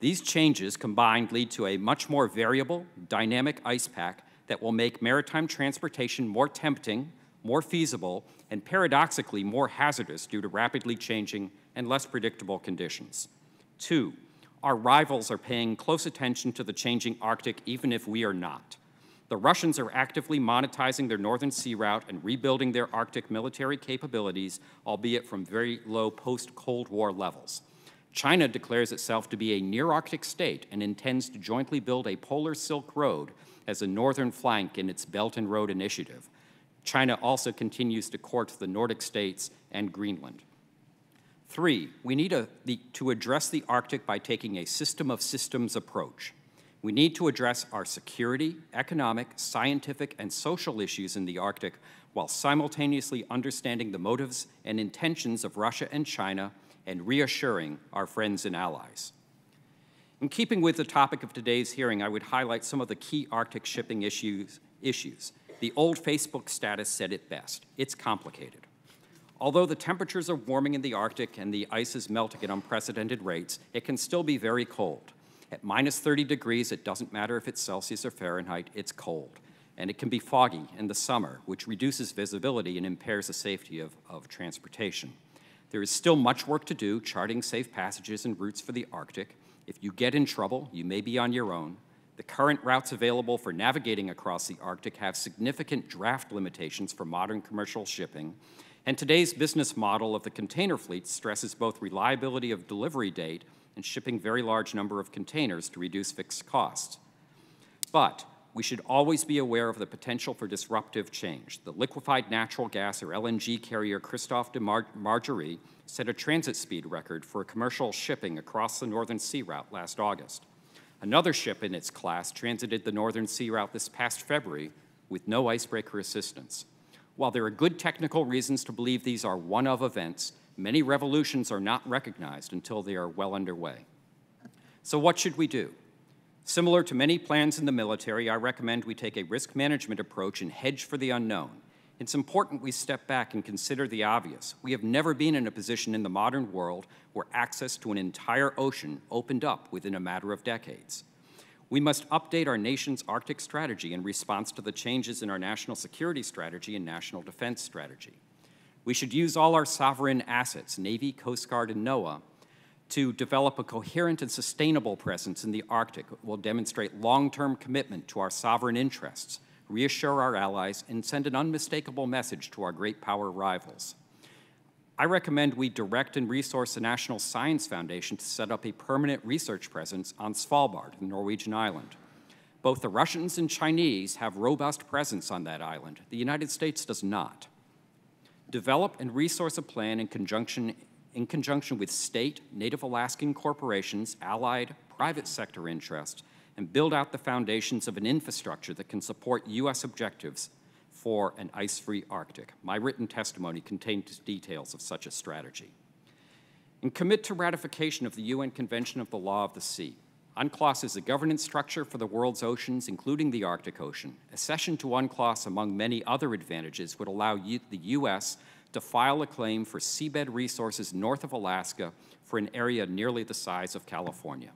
These changes combined lead to a much more variable, dynamic ice pack that will make maritime transportation more tempting, more feasible, and paradoxically more hazardous due to rapidly changing and less predictable conditions. 2, our rivals are paying close attention to the changing Arctic even if we are not. The Russians are actively monetizing their northern sea route and rebuilding their Arctic military capabilities, albeit from very low post-Cold War levels. China declares itself to be a near-Arctic state and intends to jointly build a polar Silk Road as a northern flank in its Belt and Road Initiative. China also continues to court the Nordic states and Greenland. 3, we need to address the Arctic by taking a system of systems approach. We need to address our security, economic, scientific, and social issues in the Arctic while simultaneously understanding the motives and intentions of Russia and China and reassuring our friends and allies. In keeping with the topic of today's hearing, I would highlight some of the key Arctic shipping issues. The old Facebook status said it best. It's complicated. Although the temperatures are warming in the Arctic and the ice is melting at unprecedented rates, it can still be very cold. At minus 30 degrees, it doesn't matter if it's Celsius or Fahrenheit, it's cold. And it can be foggy in the summer, which reduces visibility and impairs the safety of transportation. There is still much work to do charting safe passages and routes for the Arctic. If you get in trouble, you may be on your own. The current routes available for navigating across the Arctic have significant draft limitations for modern commercial shipping, and today's business model of the container fleet stresses both reliability of delivery date and shipping very large number of containers to reduce fixed costs. But we should always be aware of the potential for disruptive change. The liquefied natural gas, or LNG carrier Christophe de Margerie set a transit speed record for commercial shipping across the Northern Sea Route last August. Another ship in its class transited the Northern Sea Route this past February with no icebreaker assistance. While there are good technical reasons to believe these are one-of events, many revolutions are not recognized until they are well underway. So what should we do? Similar to many plans in the military, I recommend we take a risk management approach and hedge for the unknown. It's important we step back and consider the obvious. We have never been in a position in the modern world where access to an entire ocean opened up within a matter of decades. We must update our nation's Arctic strategy in response to the changes in our national security strategy and national defense strategy. We should use all our sovereign assets, Navy, Coast Guard, and NOAA, to develop a coherent and sustainable presence in the Arctic that will demonstrate long-term commitment to our sovereign interests, reassure our allies, and send an unmistakable message to our great power rivals. I recommend we direct and resource the National Science Foundation to set up a permanent research presence on Svalbard, the Norwegian island. Both the Russians and Chinese have robust presence on that island. The United States does not. Develop and resource a plan in conjunction with state, Native Alaskan corporations, allied private sector interests, and build out the foundations of an infrastructure that can support U.S. objectives for an ice-free Arctic. My written testimony contains details of such a strategy. And commit to ratification of the UN Convention of the Law of the Sea. UNCLOS is a governance structure for the world's oceans, including the Arctic Ocean. Accession to UNCLOS, among many other advantages, would allow the U.S. to file a claim for seabed resources north of Alaska for an area nearly the size of California.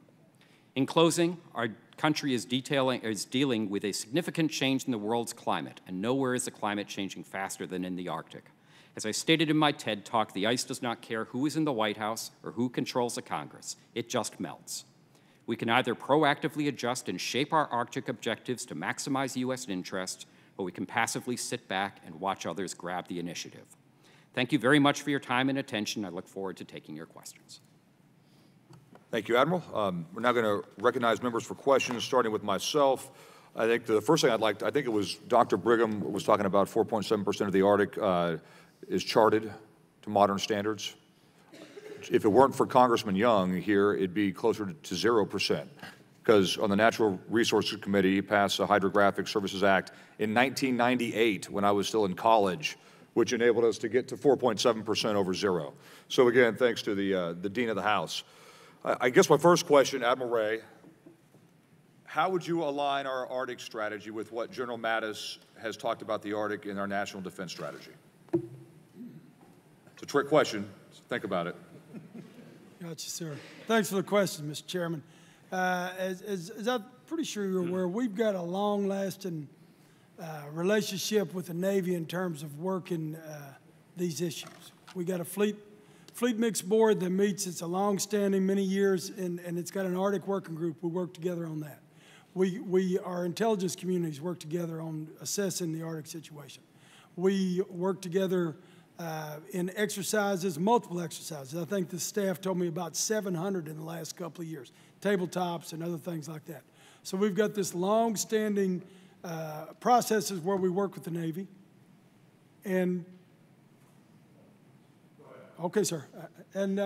In closing, our country is dealing with a significant change in the world's climate, and nowhere is the climate changing faster than in the Arctic. As I stated in my TED Talk, the ice does not care who is in the White House or who controls the Congress. It just melts. We can either proactively adjust and shape our Arctic objectives to maximize U.S. interests, or we can passively sit back and watch others grab the initiative. Thank you very much for your time and attention. I look forward to taking your questions. Thank you, Admiral. We're now going to recognize members for questions, starting with myself. I think the first thing I think it was Dr. Brigham was talking about 4.7% of the Arctic is charted to modern standards. If it weren't for Congressman Young here, it'd be closer to 0%, because on the Natural Resources Committee, he passed the Hydrographic Services Act in 1998 when I was still in college, which enabled us to get to 4.7% over zero. So again, thanks to the Dean of the House. I guess my first question, Admiral Ray, how would you align our Arctic strategy with what General Mattis has talked about the Arctic in our national defense strategy? It's a trick question. So think about it. Gotcha, sir. Thanks for the question, Mr. Chairman. As I'm pretty sure you're aware, we've got a long-lasting relationship with the Navy in terms of working these issues. We got a fleet mix board that meets. It's a long-standing, many years, and it's got an Arctic working group. We work together on that. Our intelligence communities work together on assessing the Arctic situation. We work together in exercises, multiple exercises. I think the staff told me about 700 in the last couple of years, tabletops and other things like that. So we've got this long-standing processes where we work with the Navy. And okay, sir. And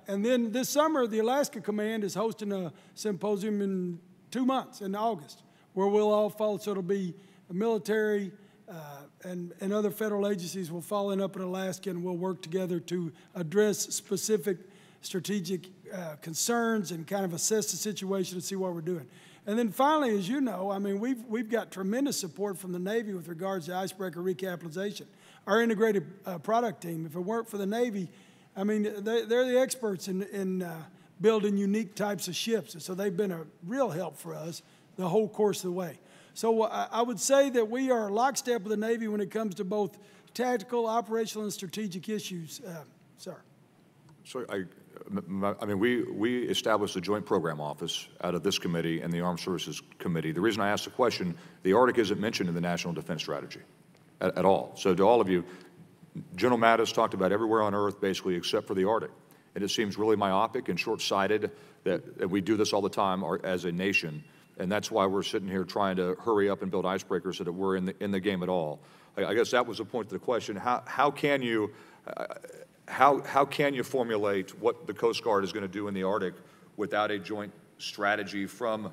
then this summer, the Alaska Command is hosting a symposium in 2 months in August, where we'll all follow. So it'll be the military and other federal agencies will follow up in Alaska, and we'll work together to address specific strategic concerns and kind of assess the situation and see what we're doing. And then finally, as you know, I mean, we've got tremendous support from the Navy with regards to icebreaker recapitalization. Our integrated product team, if it weren't for the Navy, I mean, they're the experts in building unique types of ships. And so they've been a real help for us the whole course of the way. So I would say that we are lockstep with the Navy when it comes to both tactical, operational, and strategic issues, sir. So I mean, we established a joint program office out of this committee and the Armed Services Committee. The reason I asked the question, the Arctic isn't mentioned in the National Defense Strategy at all. So to all of you, General Mattis talked about everywhere on Earth basically except for the Arctic. And it seems really myopic and short-sighted that we do this all the time as a nation. And that's why we're sitting here trying to hurry up and build icebreakers so that we're in the game at all. I guess that was the point of the question. How can you formulate what the Coast Guard is going to do in the Arctic without a joint strategy from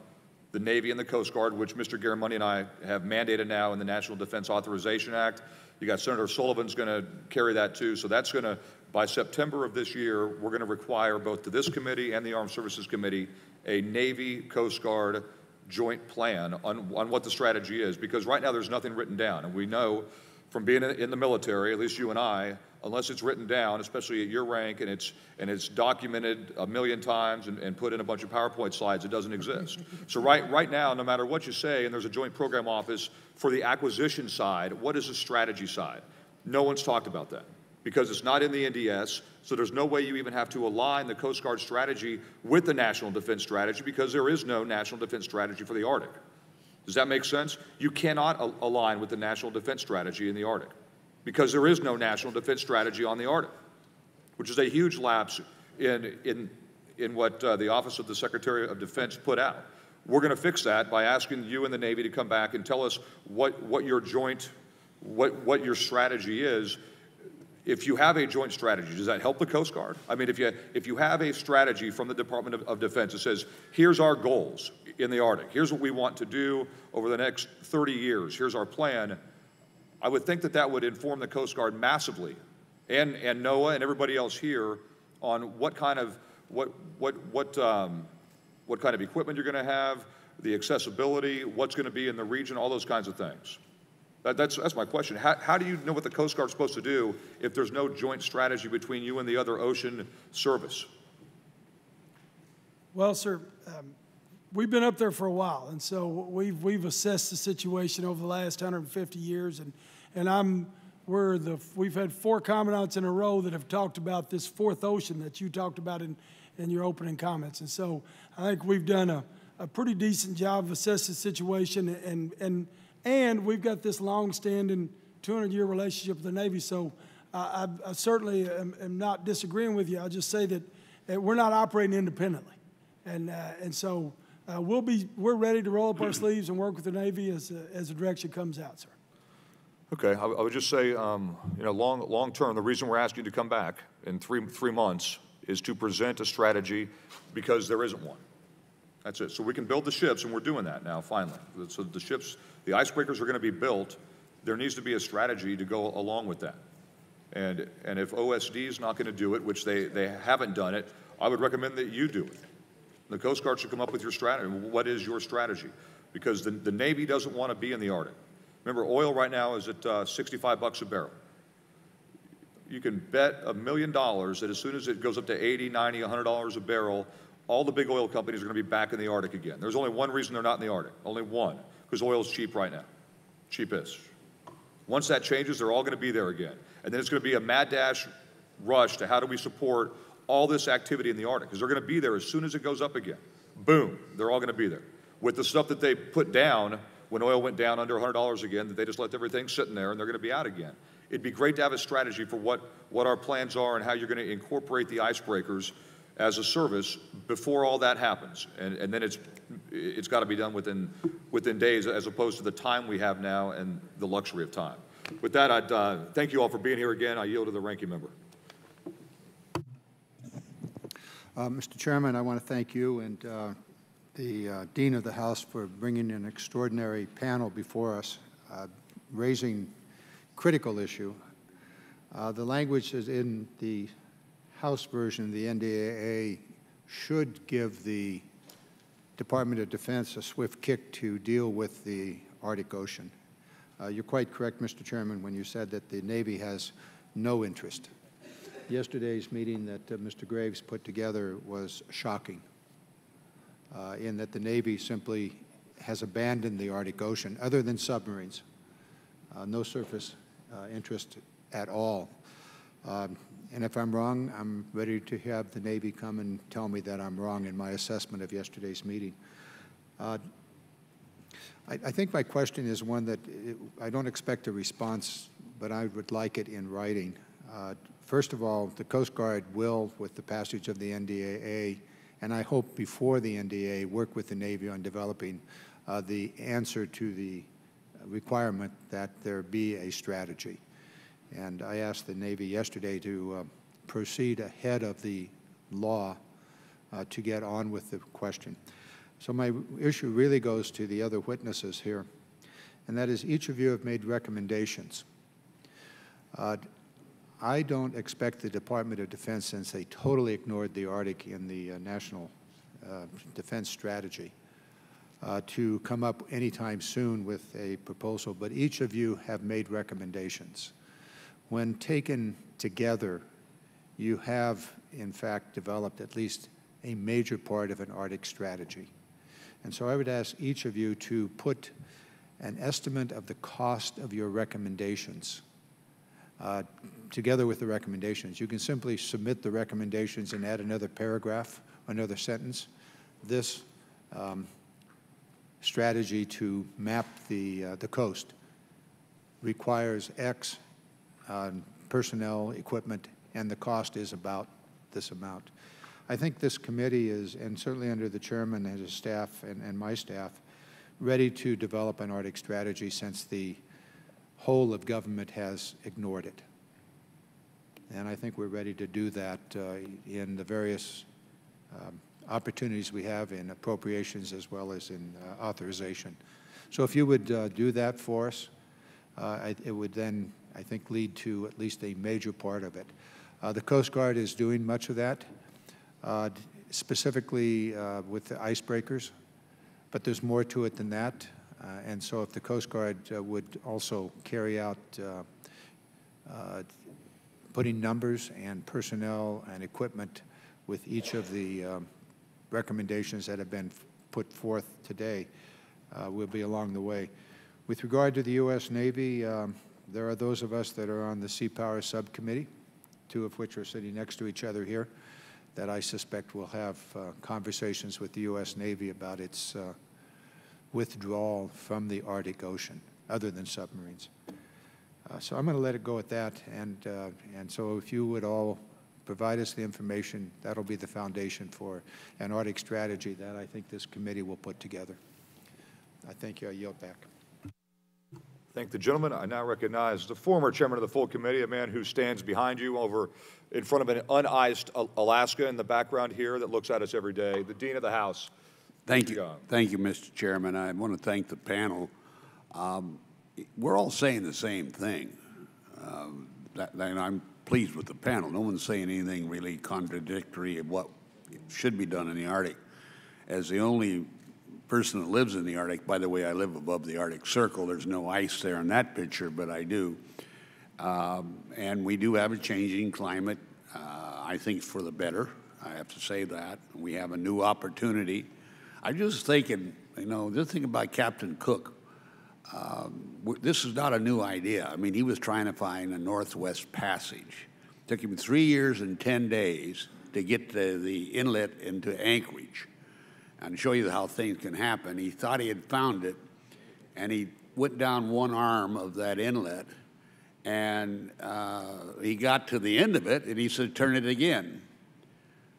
the Navy and the Coast Guard, which Mr. Garamendi and I have mandated now in the National Defense Authorization Act? You got Senator Sullivan's going to carry that too. So that's going to, by September of this year, we're going to require both to this committee and the Armed Services Committee a Navy Coast Guard joint plan on what the strategy is, because right now there's nothing written down. And we know from being in the military, at least you and I, unless it's written down, especially at your rank, and it's documented a million times and put in a bunch of PowerPoint slides, it doesn't exist. So right now, no matter what you say, and there's a joint program office for the acquisition side, what is the strategy side? No one's talked about that because it's not in the NDS, so there's no way you even have to align the Coast Guard strategy with the National Defense Strategy because there is no National Defense Strategy for the Arctic. Does that make sense? You cannot align with the National Defense Strategy in the Arctic because there is no National Defense Strategy on the Arctic, which is a huge lapse in what the Office of the Secretary of Defense put out. We're going to fix that by asking you and the Navy to come back and tell us what your strategy is. If you have a joint strategy, does that help the Coast Guard? I mean, if you have a strategy from the Department of Defense that says, here's our goals in the Arctic, here's what we want to do over the next 30 years, here's our plan, I would think that would inform the Coast Guard massively, and NOAA and everybody else here on what kind of equipment you're going to have, the accessibility, what's going to be in the region, all those kinds of things. That's my question. How do you know what the Coast Guard's supposed to do if there's no joint strategy between you and the other ocean service? Well, sir, we've been up there for a while, and so we've assessed the situation over the last 150 years, and we've had 4 commandants in a row that have talked about this fourth ocean that you talked about in your opening comments, and so I think we've done a pretty decent job of assessing the situation, and we've got this long-standing 200-year relationship with the Navy, so I certainly am not disagreeing with you. I'll just say that we're not operating independently, and so we're ready to roll up our sleeves and work with the Navy as the direction comes out, sir. Okay, I would just say, long term, the reason we're asking you to come back in three months is to present a strategy because there isn't one. That's it. So we can build the ships, and we're doing that now, finally. So the ships, the icebreakers are going to be built. There needs to be a strategy to go along with that. And if OSD is not going to do it, which they haven't done it, I would recommend that you do it. The Coast Guard should come up with your strategy. What is your strategy? Because the Navy doesn't want to be in the Arctic. Remember, oil right now is at $65 a barrel. You can bet $1 million that as soon as it goes up to $80, $90, $100 a barrel, all the big oil companies are going to be back in the Arctic again. There's only one reason they're not in the Arctic, only one, because oil is cheap right now, cheapest. Once that changes, they're all going to be there again. And then it's going to be a mad dash rush to how do we support all this activity in the Arctic, because they're going to be there as soon as it goes up again. Boom, they're all going to be there. With the stuff that they put down when oil went down under $100 again, that they just left everything sitting there and they're going to be out again. It'd be great to have a strategy for what our plans are and how you're going to incorporate the icebreakers as a service before all that happens. And then it's got to be done within days as opposed to the time we have now and the luxury of time. With that, I'd thank you all for being here again. I yield to the ranking member. Mr. Chairman, I want to thank you and the Dean of the House for bringing an extraordinary panel before us, raising critical issue. The language is in the House version of the NDAA should give the Department of Defense a swift kick to deal with the Arctic Ocean. You're quite correct, Mr. Chairman, when you said that the Navy has no interest. Yesterday's meeting that Mr. Graves put together was shocking in that the Navy simply has abandoned the Arctic Ocean, other than submarines. No surface interest at all. And if I'm wrong, I'm ready to have the Navy come and tell me that I'm wrong in my assessment of yesterday's meeting. I think my question is one that I don't expect a response, but I would like it in writing. First of all, the Coast Guard will, with the passage of the NDAA, and I hope before the NDAA, work with the Navy on developing the answer to the requirement that there be a strategy. And I asked the Navy yesterday to proceed ahead of the law to get on with the question. So my issue really goes to the other witnesses here, and that is each of you have made recommendations. I don't expect the Department of Defense, since they totally ignored the Arctic in the National Defense Strategy, to come up anytime soon with a proposal, but each of you have made recommendations. When taken together, you have, in fact, developed at least a major part of an Arctic strategy. And so I would ask each of you to put an estimate of the cost of your recommendations together with the recommendations. You can simply submit the recommendations and add another paragraph, another sentence. This strategy to map the coast requires X personnel, equipment, and the cost is about this amount. I think this committee is, and certainly under the chairman and his staff and my staff, ready to develop an Arctic strategy since the whole of government has ignored it. And I think we're ready to do that in the various opportunities we have in appropriations as well as in authorization. So if you would do that for us, it would then, I think, lead to at least a major part of it. The Coast Guard is doing much of that, specifically with the icebreakers, but there's more to it than that. And so if the Coast Guard would also carry out putting numbers and personnel and equipment with each of the recommendations that have been put forth today, we'll be along the way. With regard to the U.S. Navy, there are those of us that are on the Sea Power Subcommittee, two of which are sitting next to each other here, that I suspect will have conversations with the U.S. Navy about its withdrawal from the Arctic Ocean, other than submarines. So I'm going to let it go at that, and so if you would all provide us the information, that'll be the foundation for an Arctic strategy that I think this committee will put together. I thank you. I yield back. Thank the gentleman. I now recognize the former chairman of the full committee, a man who stands behind you over in front of an uniced Alaska in the background here that looks at us every day, the Dean of the House. Thank you. Thank you, Mr. Chairman. I want to thank the panel. We're all saying the same thing. And I'm pleased with the panel. No one's saying anything really contradictory of what should be done in the Arctic. As the only person that lives in the Arctic, by the way, I live above the Arctic Circle. There's no ice there in that picture, but I do. And we do have a changing climate, I think for the better. I have to say that. We have a new opportunity. I'm just thinking, just think about Captain Cook. This is not a new idea. I mean, he was trying to find a Northwest Passage. It took him 3 years and 10 days to get to the inlet into Anchorage. And to show you how things can happen, he thought he had found it, and he went down one arm of that inlet, and he got to the end of it, and he said, turn it again.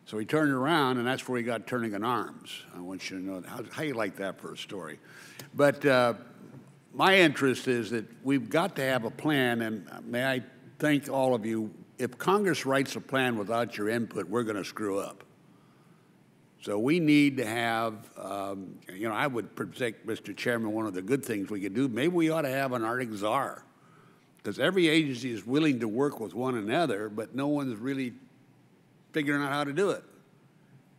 So he turned around, and that's where he got turning in arms. I want you to know how you like that for a story. But my interest is that we've got to have a plan, and may I thank all of you. If Congress writes a plan without your input, we're going to screw up. So we need to have, you know, I would predict, Mr. Chairman, one of the good things we could do, maybe we ought to have an Arctic czar, because every agency is willing to work with one another, but no one's really figuring out how to do it.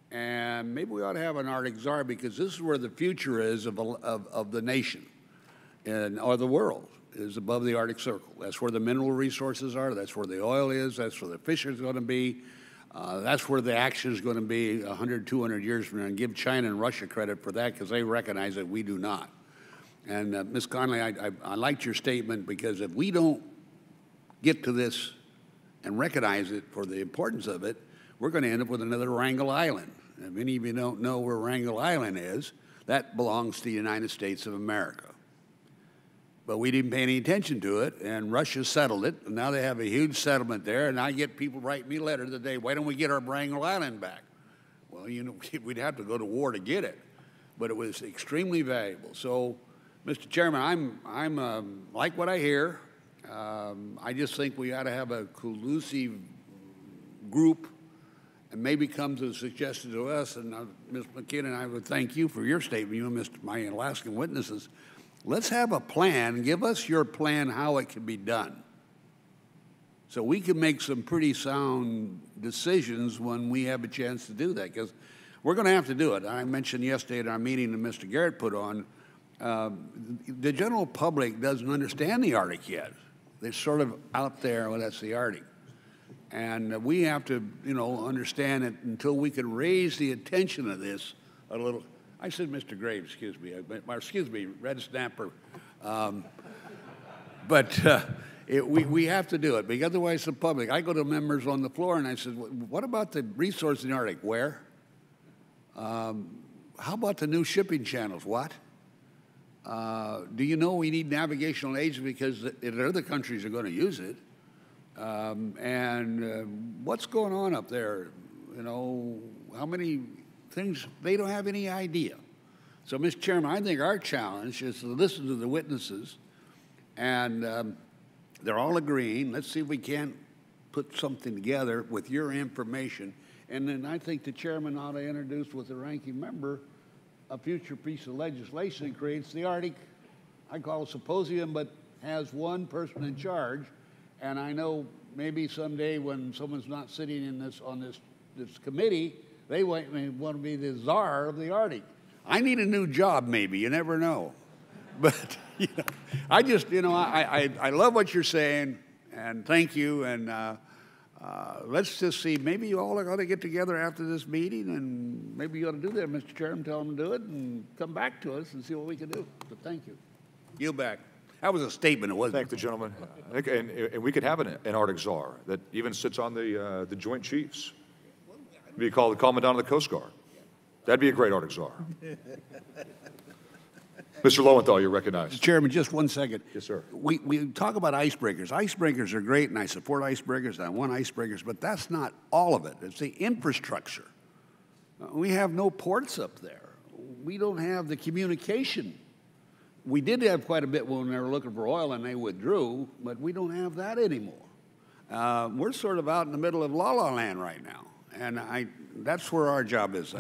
And maybe we ought to have an Arctic czar, because this is where the future is of the nation or the world, is above the Arctic Circle. That's where the mineral resources are. That's where the oil is. That's where the fishing is going to be. That's where the action is going to be 100, 200 years from now. And give China and Russia credit for that, because they recognize that we do not. And Ms. Conley, I liked your statement, because if we don't get to this and recognize it for the importance of it, we're going to end up with another Wrangel Island. If any of you don't know where Wrangel Island is, that belongs to the United States of America. But we didn't pay any attention to it, and Russia settled it, and now they have a huge settlement there, and I get people writing me letters today, why don't we get our Wrangel Island back? Well, you know, we'd have to go to war to get it, but it was extremely valuable. So, Mr. Chairman, I'm like what I hear. I just think we ought to have a collusive group, and maybe come to the suggestion to us, and Ms. McKinnon, I would thank you for your statement, you and my Alaskan witnesses. Let's have a plan. Give us your plan how it can be done, so we can make some pretty sound decisions when we have a chance to do that, because we're going to have to do it. I mentioned yesterday at our meeting that Mr. Garrett put on, the general public doesn't understand the Arctic yet. They're sort of out there, well, that's the Arctic. And we have to, you know, understand it until we can raise the attention of this a little. I said Mr. Graves, excuse me, Red Snapper. We have to do it, because otherwise the public, I go to members on the floor and I said, what about the resource in the Arctic? Where? How about the new shipping channels? What? Do you know we need navigational aids because the other countries are going to use it? What's going on up there? You know, how many things, they don't have any idea. So, Mr. Chairman, I think our challenge is to listen to the witnesses, and they're all agreeing. Let's see if we can't put something together with your information. And then I think the chairman ought to introduce with the ranking member a future piece of legislation that creates the Arctic, I call it symposium, but has one person in charge. And I know maybe someday when someone's not sitting in on this committee, they want to be the czar of the Arctic. I need a new job, maybe. You never know. But you know, I just, you know, I love what you're saying, and thank you. And let's just see. Maybe you all are going to get together after this meeting, and maybe you ought to do that, Mr. Chairman. Tell them to do it, and come back to us and see what we can do. So thank you. You back. That was a statement, it wasn't. Thank the gentleman. And we could have an Arctic czar that even sits on the Joint Chiefs. Be called the Commandant of the Coast Guard. That'd be a great Arctic czar. Mr. Lowenthal, you're recognized. Mr. Chairman, just 1 second. Yes, sir. We talk about icebreakers. Icebreakers are great, and I support icebreakers, and I want icebreakers, but that's not all of it. It's the infrastructure. We have no ports up there. We don't have the communication. We did have quite a bit when they were looking for oil and they withdrew, but we don't have that anymore. We're sort of out in the middle of la-la land right now, and that's where our job is.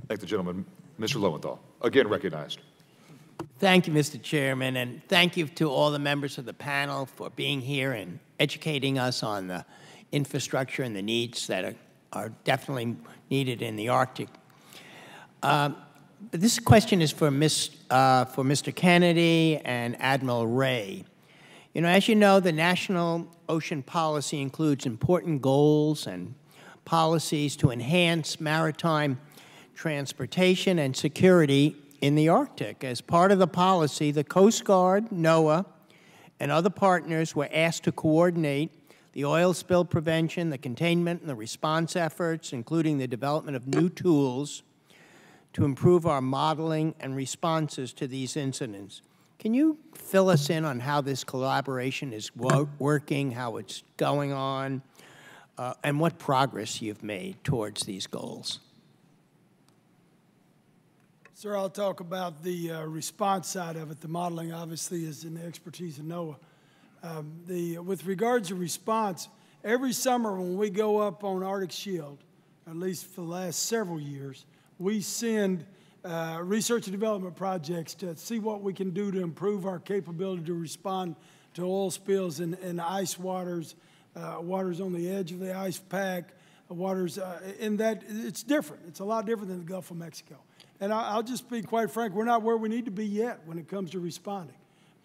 Thank the gentleman. Mr. Lowenthal, again recognized. Thank you, Mr. Chairman, and thank you to all the members of the panel for being here and educating us on the infrastructure and the needs that are definitely needed in the Arctic. This question is for Mr. Kennedy and Admiral Ray. You know, as you know, the National Ocean Policy includes important goals and policies to enhance maritime transportation and security in the Arctic. As part of the policy, the Coast Guard, NOAA, and other partners were asked to coordinate the oil spill prevention, the containment, and the response efforts, including the development of new tools to improve our modeling and responses to these incidents. Can you fill us in on how this collaboration is working, how it's going on, and what progress you've made towards these goals? Sir, I'll talk about the response side of it. The modeling, obviously, is in the expertise of NOAA. With regards to response, every summer when we go up on Arctic Shield at least for the last several years, we send research and development projects to see what we can do to improve our capability to respond to oil spills in ice waters, waters on the edge of the ice pack, waters in that it's different. It's a lot different than the Gulf of Mexico. And I'll just be quite frank, we're not where we need to be yet when it comes to responding.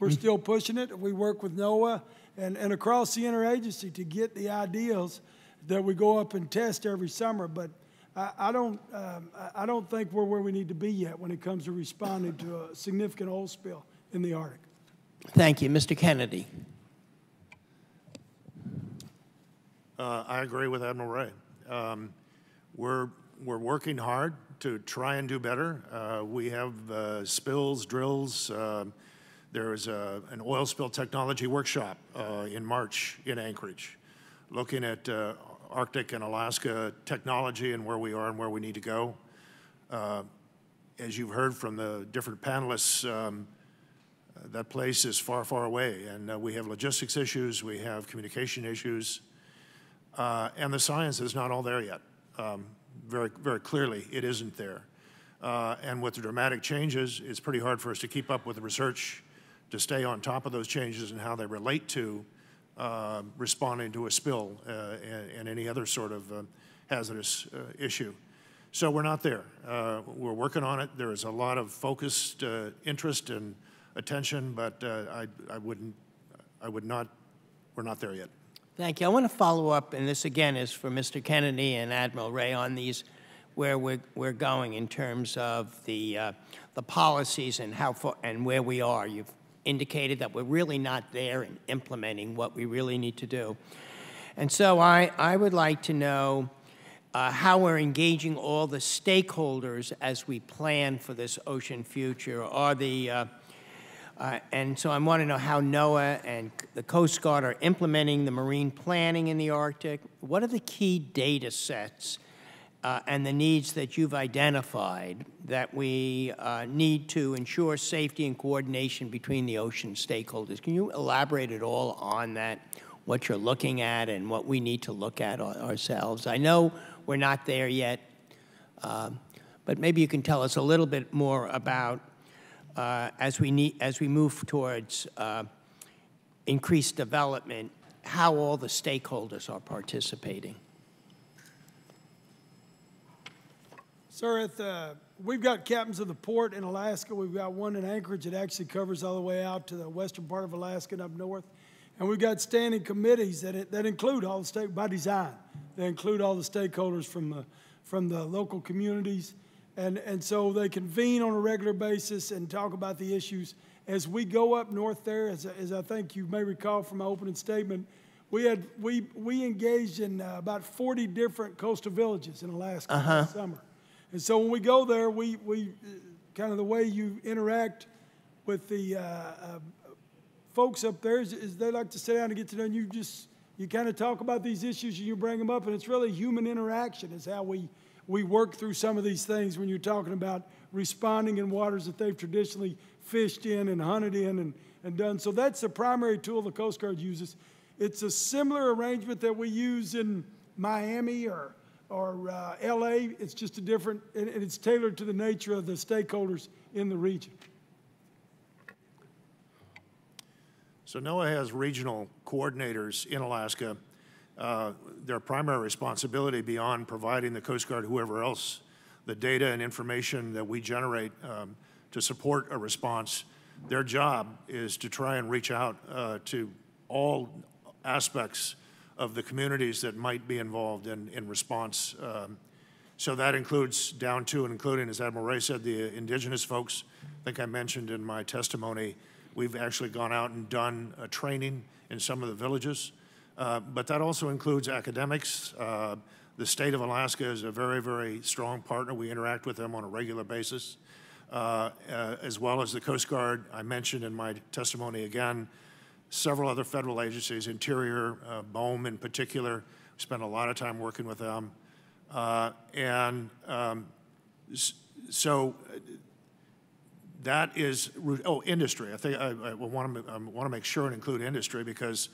We're still pushing it. We work with NOAA and across the interagency to get the ideals that we go up and test every summer. But I don't think we're where we need to be yet when it comes to responding to a significant oil spill in the Arctic. Thank you. Mr. Kennedy. I agree with Admiral Ray. We're working hard to try and do better. We have spills, drills. There is an oil spill technology workshop in March in Anchorage, looking at Arctic and Alaska technology and where we are and where we need to go. As you've heard from the different panelists, that place is far, far away, and we have logistics issues, we have communication issues, and the science is not all there yet. Very, very clearly, it isn't there. And with the dramatic changes, it's pretty hard for us to keep up with the research, to stay on top of those changes and how they relate to responding to a spill and any other sort of hazardous issue. So we're not there. We're working on it. There is a lot of focused interest and attention, but we're not there yet. Thank you. I want to follow up, and this again is for Mr. Kennedy and Admiral Ray on these, where we're going in terms of the policies and how far and where we are. You've indicated that we're really not there in implementing what we really need to do. And so I would like to know how we're engaging all the stakeholders as we plan for this ocean future. And so I want to know how NOAA and the Coast Guard are implementing the marine planning in the Arctic. What are the key data sets and the needs that you've identified that we need to ensure safety and coordination between the ocean stakeholders? Can you elaborate at all on that, what you're looking at and what we need to look at ourselves? I know we're not there yet, but maybe you can tell us a little bit more about as we move towards increased development, how all the stakeholders are participating. Sir, we've got captains of the port in Alaska. We've got one in Anchorage that actually covers all the way out to the western part of Alaska and up north. And we've got standing committees that include all the state by design. They include all the stakeholders from the local communities. And so they convene on a regular basis and talk about the issues. As we go up north there, as I think you may recall from my opening statement, we engaged in about 40 different coastal villages in Alaska last summer. And so when we go there, we kind of the way you interact with the folks up there is they like to sit down and get to know you. You kind of talk about these issues and you bring them up, and it's really human interaction is how we work through some of these things when you're talking about responding in waters that they've traditionally fished in and hunted in and done. So that's the primary tool the Coast Guard uses. It's a similar arrangement that we use in Miami or LA. It's just a different, and it's tailored to the nature of the stakeholders in the region. So NOAA has regional coordinators in Alaska. Their primary responsibility beyond providing the Coast Guard, whoever else, the data and information that we generate to support a response, their job is to try and reach out to all aspects of the communities that might be involved in response. So that includes down to and including, as Admiral Ray said, the indigenous folks. I think I mentioned in my testimony, we've actually gone out and done training in some of the villages. But that also includes academics. The state of Alaska is a very, very strong partner. We interact with them on a regular basis, as well as the Coast Guard. I mentioned in my testimony again, several other federal agencies, Interior, BOEM in particular. We spend a lot of time working with them. So that is, industry. I think I want to make sure and include industry because,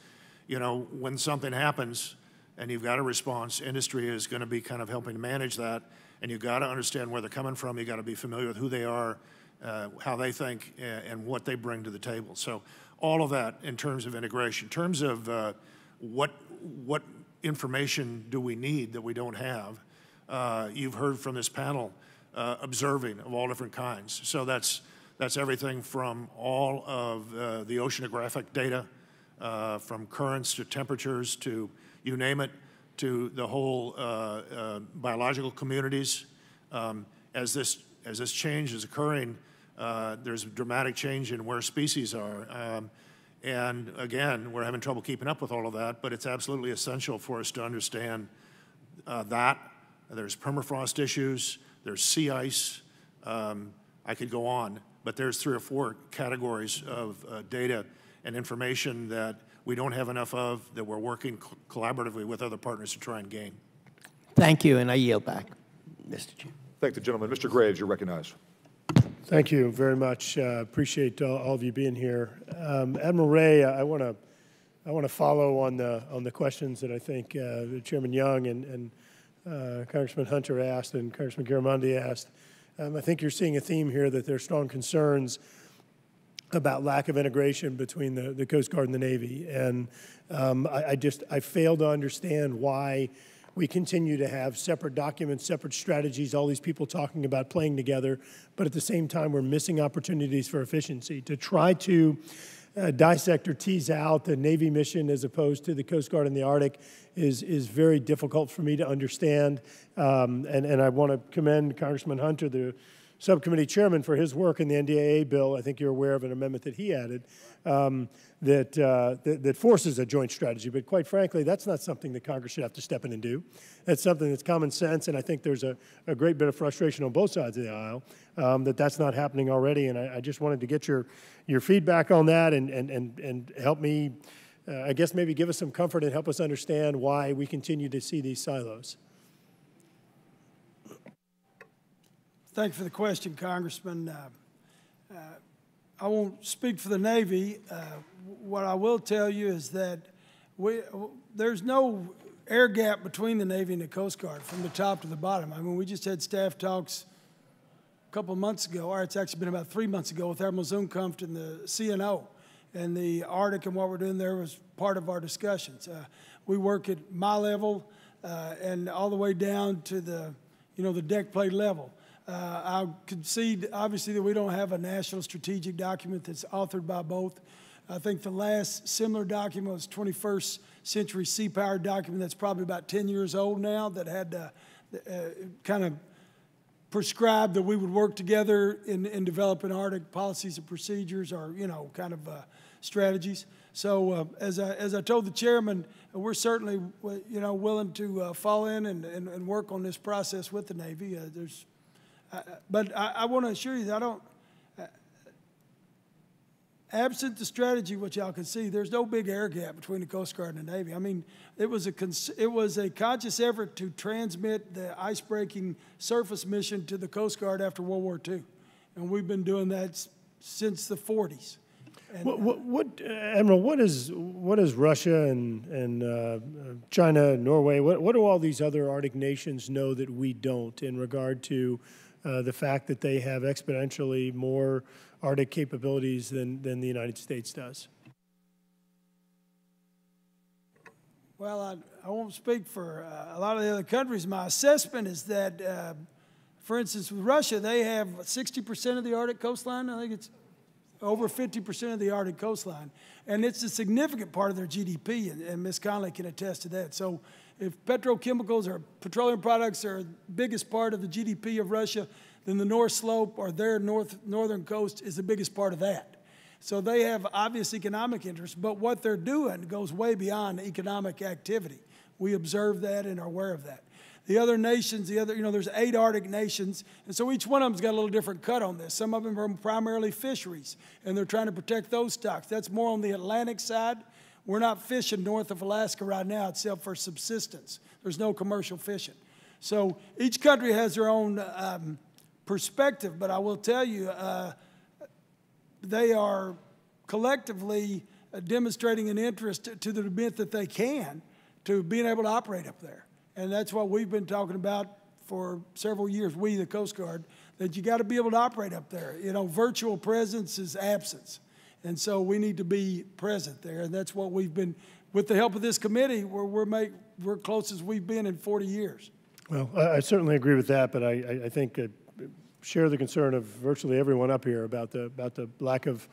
you know, when something happens, and you've got a response. Industry is going to be kind of helping to manage that, and you've got to understand where they're coming from. You've got to be familiar with who they are, how they think, and what they bring to the table. So all of that in terms of integration. In terms of what information do we need that we don't have, you've heard from this panel observing of all different kinds. So that's everything from all of the oceanographic data, from currents to temperatures to you name it, to the whole biological communities. As this change is occurring, there's a dramatic change in where species are. And again, we're having trouble keeping up with all of that, but it's absolutely essential for us to understand that. There's permafrost issues, there's sea ice. I could go on, but there's 3 or 4 categories of data and information that we don't have enough of, that we're working collaboratively with other partners to try and gain. Thank you, and I yield back, Mr. Chair. Thank the gentleman. Mr. Graves, you're recognized. Thank you very much. Appreciate all of you being here. Admiral Ray, I want to follow on the questions that I think Chairman Young and Congressman Hunter asked and Congressman Garamendi asked. I think you're seeing a theme here that there are strong concerns about lack of integration between the Coast Guard and the Navy. And I fail to understand why we continue to have separate documents, separate strategies, all these people talking about playing together, but at the same time we're missing opportunities for efficiency. To try to dissect or tease out the Navy mission as opposed to the Coast Guard in the Arctic is very difficult for me to understand. And I want to commend Congressman Hunter, the subcommittee chairman, for his work in the NDAA bill. I think you're aware of an amendment that he added that forces a joint strategy. But quite frankly, that's not something that Congress should have to step in and do. That's something that's common sense, and I think there's a great bit of frustration on both sides of the aisle that's not happening already. And I just wanted to get your feedback on that and help me, I guess maybe give us some comfort and help us understand why we continue to see these silos. Thank you for the question, Congressman. I won't speak for the Navy. What I will tell you is that there's no air gap between the Navy and the Coast Guard from the top to the bottom. I mean, we just had staff talks a couple of months ago, or it's actually been about 3 months ago, with Admiral Zumkunft and the CNO. And the Arctic and what we're doing there was part of our discussions. We work at my level and all the way down to the deck plate level. I concede, obviously, that we don't have a national strategic document that's authored by both. I think the last similar document was 21st Century Sea Power document that's probably about 10 years old now, that had kind of prescribed that we would work together in developing Arctic policies and procedures, or, kind of strategies. So as I told the chairman, we're certainly, willing to fall in and work on this process with the Navy. But I want to assure you that absent the strategy, which y'all can see, there's no big air gap between the Coast Guard and the Navy. I mean, it was a conscious effort to transmit the ice-breaking surface mission to the Coast Guard after World War II. And we've been doing that since the 40s. And, Admiral, what is Russia and China, Norway, what do all these other Arctic nations know that we don't in regard to the fact that they have exponentially more Arctic capabilities than the United States does? Well, I won't speak for a lot of the other countries. My assessment is that, for instance, with Russia, they have 60% of the Arctic coastline. I think it's over 50% of the Arctic coastline. And it's a significant part of their GDP, and Ms. Conley can attest to that. So if petrochemicals or petroleum products are the biggest part of the GDP of Russia, then the North Slope or their northern coast is the biggest part of that. So they have obvious economic interests, but what they're doing goes way beyond economic activity. We observe that and are aware of that. The other nations, there's 8 Arctic nations, and so each one of them's got a little different cut on this. Some of them are primarily fisheries, and they're trying to protect those stocks. That's more on the Atlantic side. We're not fishing north of Alaska right now except for subsistence. There's no commercial fishing. So each country has their own perspective, but I will tell you, they are collectively demonstrating an interest to the extent that they can to being able to operate up there. And that's what we've been talking about for several years, we, the Coast Guard, that you got to be able to operate up there. You know, virtual presence is absence. And so we need to be present there. And that's what we've been, with the help of this committee, we're close as we've been in 40 years. Well, I certainly agree with that, but I think share the concern of virtually everyone up here about the lack of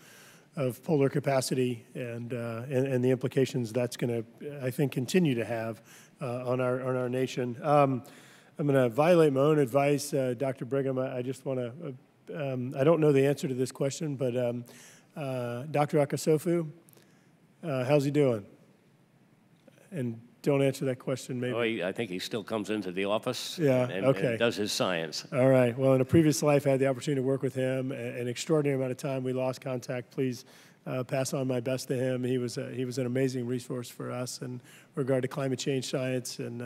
polar capacity and the implications that's going to, I think, continue to have on our nation. I'm going to violate my own advice, Dr. Brigham. I just want to, I don't know the answer to this question, but Dr. Akasofu, how's he doing? And don't answer that question, maybe. Oh, I think he still comes into the office and does his science. All right. Well, in a previous life, I had the opportunity to work with him. An extraordinary amount of time. We lost contact. Please pass on my best to him. He was an amazing resource for us in regard to climate change science and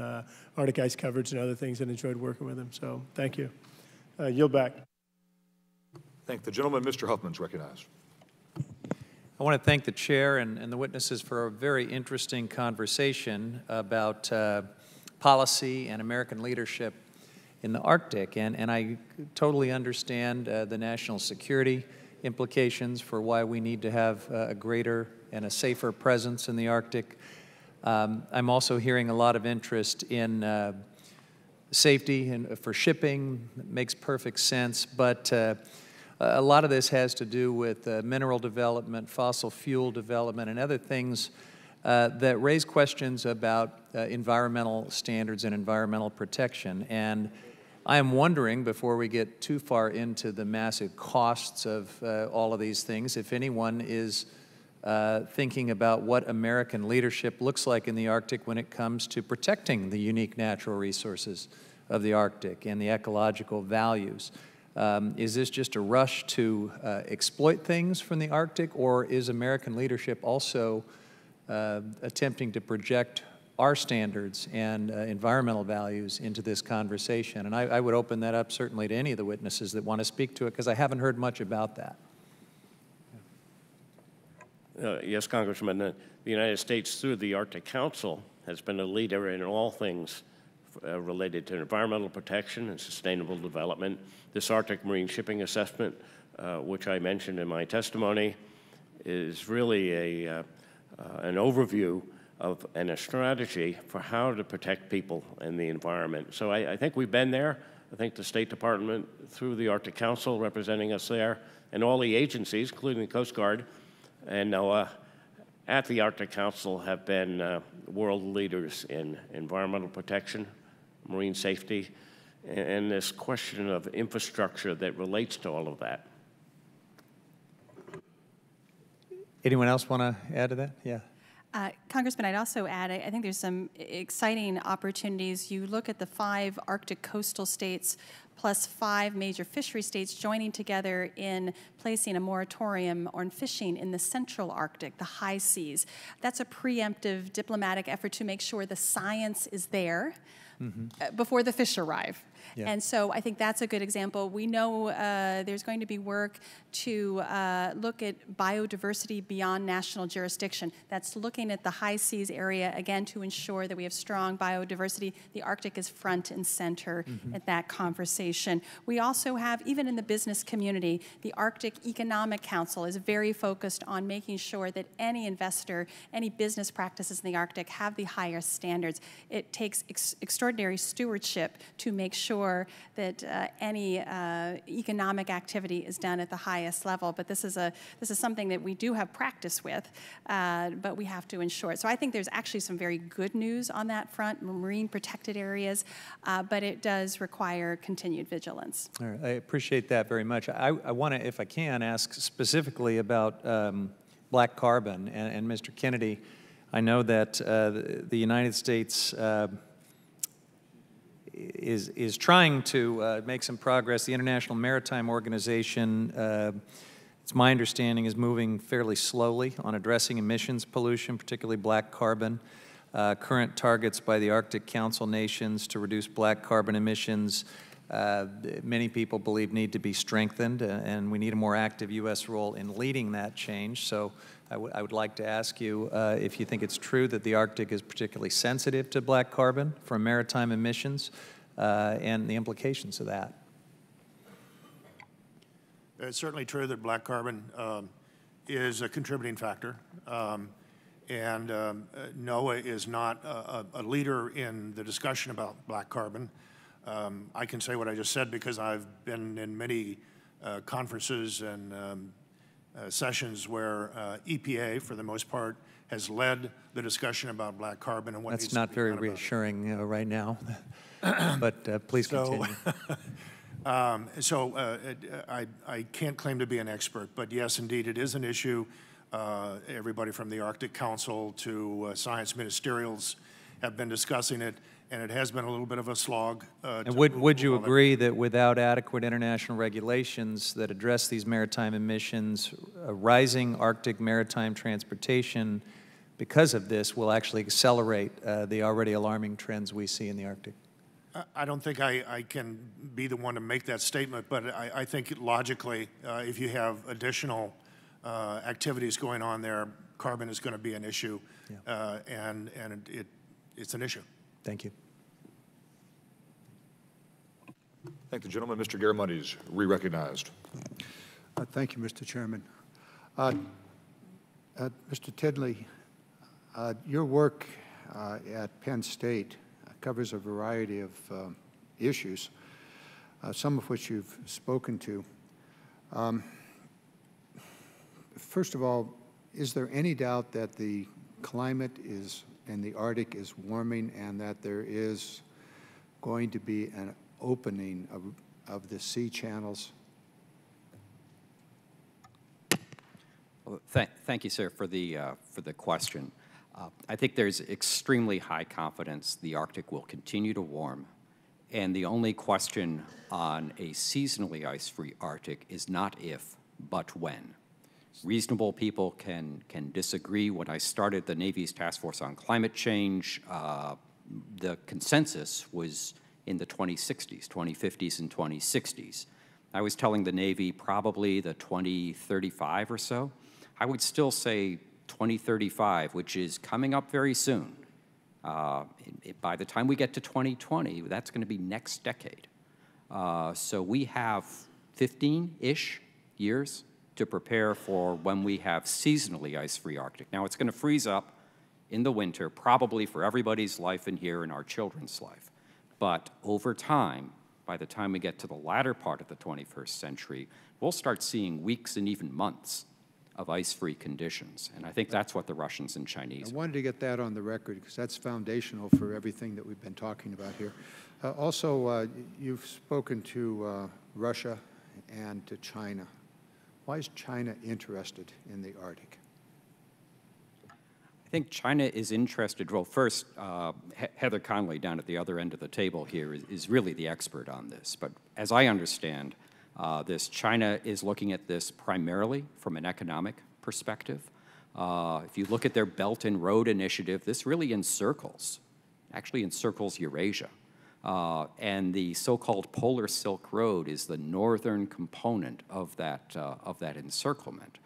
Arctic ice coverage and other things, and enjoyed working with him. So thank you. Yield back. Thank the gentleman. Mr. Huffman's recognized. I want to thank the chair and the witnesses for a very interesting conversation about policy and American leadership in the Arctic. And I totally understand the national security implications for why we need to have a greater and a safer presence in the Arctic. I'm also hearing a lot of interest in safety and for shipping. It makes perfect sense, but a lot of this has to do with mineral development, fossil fuel development, and other things that raise questions about environmental standards and environmental protection. And I am wondering, before we get too far into the massive costs of all of these things, if anyone is thinking about what American leadership looks like in the Arctic when it comes to protecting the unique natural resources of the Arctic and the ecological values. Is this just a rush to exploit things from the Arctic, or is American leadership also attempting to project our standards and environmental values into this conversation? And I would open that up certainly to any of the witnesses that want to speak to it, because I haven't heard much about that. Yes, Congressman. The United States, through the Arctic Council, has been a leader in all things related to environmental protection and sustainable development. This Arctic Marine Shipping Assessment, which I mentioned in my testimony, is really an overview of and a strategy for how to protect people and the environment. So I think we've been there. I think the State Department, through the Arctic Council, representing us there, and all the agencies, including the Coast Guard and NOAA, at the Arctic Council have been world leaders in environmental protection, marine safety, and this question of infrastructure that relates to all of that. Anyone else want to add to that? Yeah. Congressman, I'd also add, I think there's some exciting opportunities. You look at the 5 Arctic coastal states plus 5 major fishery states joining together in placing a moratorium on fishing in the central Arctic, the high seas. That's a preemptive diplomatic effort to make sure the science is there before the fish arrive. Yeah. And so I think that's a good example. We know there's going to be work to look at biodiversity beyond national jurisdiction. That's looking at the high seas area, again, to ensure that we have strong biodiversity. The Arctic is front and center at that conversation. We also have, even in the business community, the Arctic Economic Council is very focused on making sure that any investor, any business practices in the Arctic have the highest standards. It takes extraordinary stewardship to make sure that any economic activity is done at the highest level. But this is something that we do have practice with, but we have to ensure it. So I think there's actually some very good news on that front, marine protected areas, but it does require continued vigilance. All right. I appreciate that very much. I want to, if I can, ask specifically about black carbon. And Mr. Kennedy, I know that the United States is trying to make some progress. The International Maritime Organization, it's my understanding, is moving fairly slowly on addressing emissions pollution, particularly black carbon. Current targets by the Arctic Council nations to reduce black carbon emissions, many people believe need to be strengthened, and we need a more active U.S. role in leading that change. So I would like to ask you if you think it's true that the Arctic is particularly sensitive to black carbon from maritime emissions and the implications of that. It's certainly true that black carbon is a contributing factor. NOAA is not a leader in the discussion about black carbon. I can say what I just said because I've been in many conferences and sessions where EPA, for the most part, has led the discussion about black carbon and what That's needs to be not very done about it. reassuring right now, but please continue. I can't claim to be an expert, but yes, indeed, it is an issue. Everybody from the Arctic Council to science ministerials have been discussing it, and it has been a little bit of a slog. And would you agree that without adequate international regulations that address these maritime emissions, rising Arctic maritime transportation because of this will actually accelerate the already alarming trends we see in the Arctic? I don't think I can be the one to make that statement, but I think logically, if you have additional activities going on there, carbon is going to be an issue, and it's an issue. Thank you. Thank the gentleman. Mr. Garamendi is re-recognized. Thank you, Mr. Chairman. Mr. Tidley, your work at Penn State covers a variety of issues, some of which you've spoken to. First of all, is there any doubt that the climate in the Arctic is warming and that there is going to be an opening of the sea channels? Well, thank you, sir, for the question. I think there's extremely high confidence the Arctic will continue to warm, and the only question on a seasonally ice-free Arctic is not if, but when. Reasonable people can disagree. When I started the Navy's Task Force on Climate Change, the consensus was in the 2060s, 2050s, and 2060s. I was telling the Navy probably the 2035 or so. I would still say 2035, which is coming up very soon. By the time we get to 2020, that's going to be next decade. So we have 15-ish years to prepare for when we have seasonally ice-free Arctic. Now, it's going to freeze up in the winter, probably for everybody's life in here and our children's life. But over time, by the time we get to the latter part of the 21st century, we'll start seeing weeks and even months of ice-free conditions. And I think that's what the Russians and Chinese. I wanted to get that on the record because that's foundational for everything that we've been talking about here. Also, you've spoken to Russia and to China. Why is China interested in the Arctic? I think China is interested, well, first, Heather Conley down at the other end of the table here is really the expert on this. But as I understand this, China is looking at this primarily from an economic perspective. If you look at their Belt and Road Initiative, this really actually encircles Eurasia. And the so-called Polar Silk Road is the northern component of that encirclement.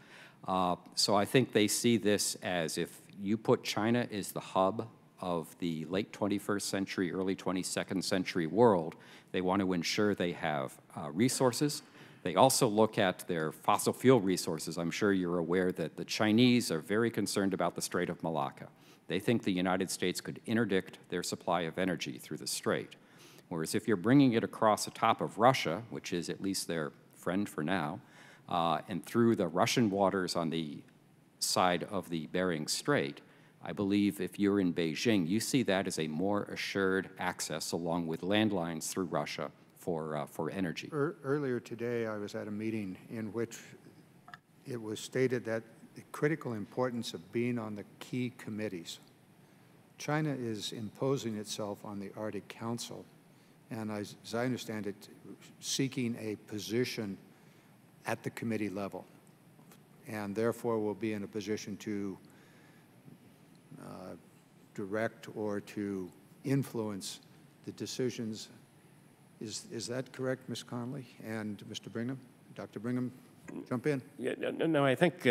So I think they see this as if you put China as the hub of the late 21st century, early 22nd century world, they want to ensure they have resources. They also look at their fossil fuel resources. I'm sure you're aware that the Chinese are very concerned about the Strait of Malacca. They think the United States could interdict their supply of energy through the strait. Whereas if you're bringing it across the top of Russia, which is at least their friend for now, and through the Russian waters on the side of the Bering Strait, I believe if you're in Beijing, you see that as a more assured access along with landlines through Russia for energy. Earlier today, I was at a meeting in which it was stated that the critical importance of being on the key committees. China is imposing itself on the Arctic Council, and as I understand it, seeking a position at the committee level, and therefore will be in a position to direct or to influence the decisions. Is that correct, Ms. Conley and Mr. Brigham? Dr. Brigham, jump in. Yeah, no, I think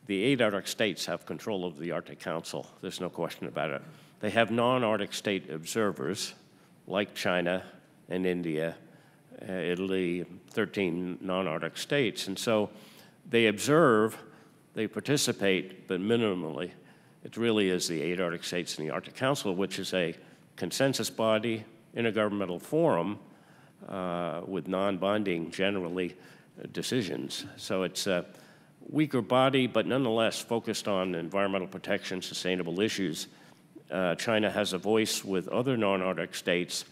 the 8 Arctic states have control of the Arctic Council. There's no question about it. They have non-Arctic state observers like China and India, Italy, 13 non-Arctic states. And so they observe, they participate, but minimally. It really is the 8 Arctic states and the Arctic Council, which is a consensus body, intergovernmental forum with non-binding, generally, decisions. So it's a weaker body, but nonetheless focused on environmental protection, sustainable issues. China has a voice with other non-Arctic states,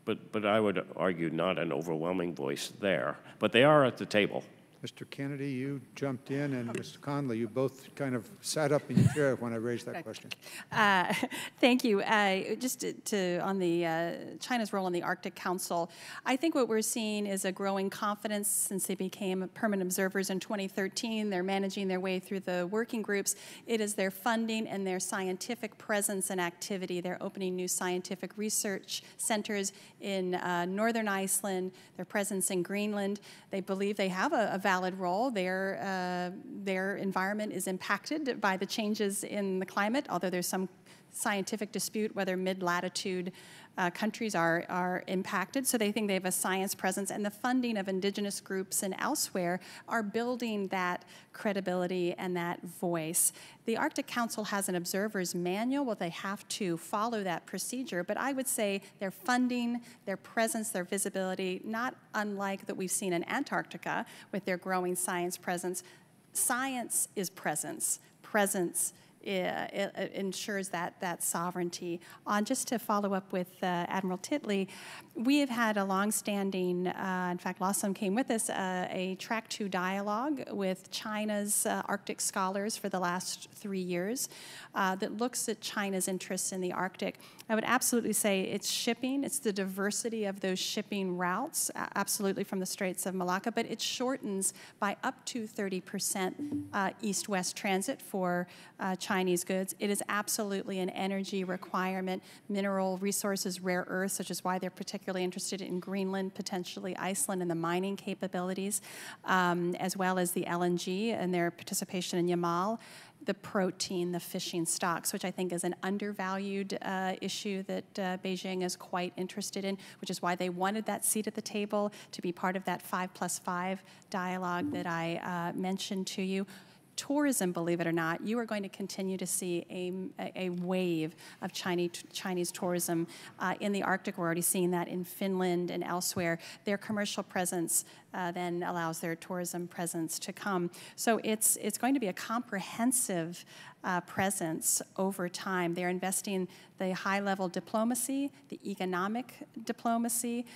but I would argue not an overwhelming voice there. But they are at the table. Mr. Kennedy, you jumped in, and Mr. Conley, you both kind of sat up in your chair when I raised that question. Thank you. Just on the China's role in the Arctic Council, I think what we're seeing is a growing confidence since they became permanent observers in 2013. They're managing their way through the working groups. It is their funding and their scientific presence and activity. They're opening new scientific research centers in northern Iceland, their presence in Greenland. They believe they have a valid role. Their environment is impacted by the changes in the climate, although there's some scientific dispute whether mid-latitude countries are impacted. So they think they have a science presence, and the funding of indigenous groups and elsewhere are building that credibility and that voice. The Arctic Council has an observer's manual. Well, they have to follow that procedure, but I would say their funding, their presence, their visibility, not unlike that we've seen in Antarctica with their growing science presence. Science is presence. Presence it ensures that sovereignty. Just to follow up with Admiral Titley, we have had a longstanding, in fact, Lawson came with us, a Track 2 dialogue with China's Arctic scholars for the last 3 years that looks at China's interests in the Arctic. I would absolutely say it's shipping, it's the diversity of those shipping routes, absolutely from the Straits of Malacca, but it shortens by up to 30% east-west transit for Chinese goods. It is absolutely an energy requirement, mineral resources, rare earths, which is why they're particularly interested in Greenland, potentially Iceland, and the mining capabilities, as well as the LNG and their participation in Yamal, the protein, the fishing stocks, which I think is an undervalued issue that Beijing is quite interested in, which is why they wanted that seat at the table to be part of that 5+5 dialogue that I mentioned to you. Tourism, believe it or not, you are going to continue to see a wave of Chinese tourism in the Arctic. We're already seeing that in Finland and elsewhere. Their commercial presence then allows their tourism presence to come. So it's going to be a comprehensive presence over time. They're investing the high-level diplomacy, the economic diplomacy,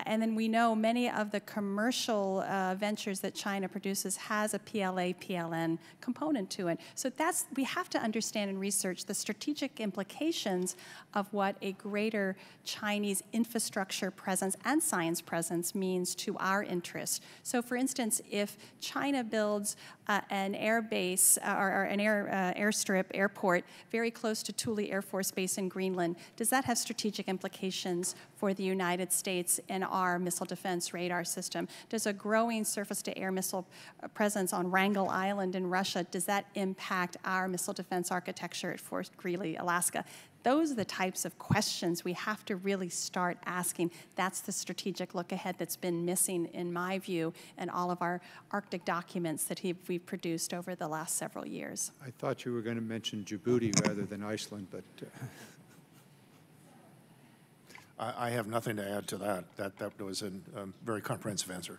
and then we know many of the commercial ventures that China produces has a PLA-PLN component to it. So we have to understand and research the strategic implications of what a greater Chinese infrastructure presence and science presence means to our interest. So for instance, if China builds an air base or an airstrip, airport, very close to Thule Air Force Base in Greenland, does that have strategic implications for the United States and our missile defense radar system? Does a growing surface-to-air missile presence on Wrangel Island in Russia, does that impact our missile defense architecture at Fort Greely, Alaska? Those are the types of questions we have to really start asking. That's the strategic look ahead that's been missing, in my view, in all of our Arctic documents that we've produced over the last several years. I thought you were going to mention Djibouti rather than Iceland, but... I have nothing to add to that. That was a very comprehensive answer.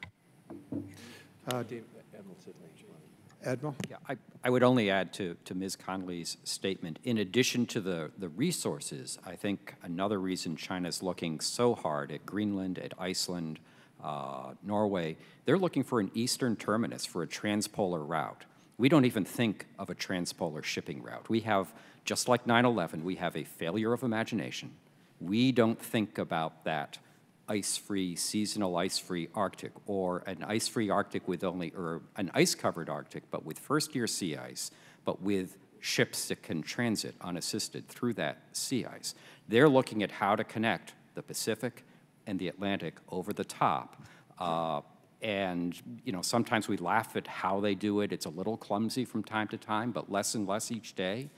Admiral? Yeah, I would only add to Ms. Conley's statement, in addition to the resources, I think another reason China's looking so hard at Greenland, at Iceland, Norway, they're looking for an eastern terminus for a transpolar route. We don't even think of a transpolar shipping route. We have, just like 9/11, we have a failure of imagination. We don't think about that ice-free, seasonal ice-free Arctic, or an ice-free Arctic with only, or an ice-covered Arctic, but with first-year sea ice, but with ships that can transit unassisted through that sea ice. They're looking at how to connect the Pacific and the Atlantic over the top. And, you know, sometimes we laugh at how they do it. It's a little clumsy from time to time, but less and less each day.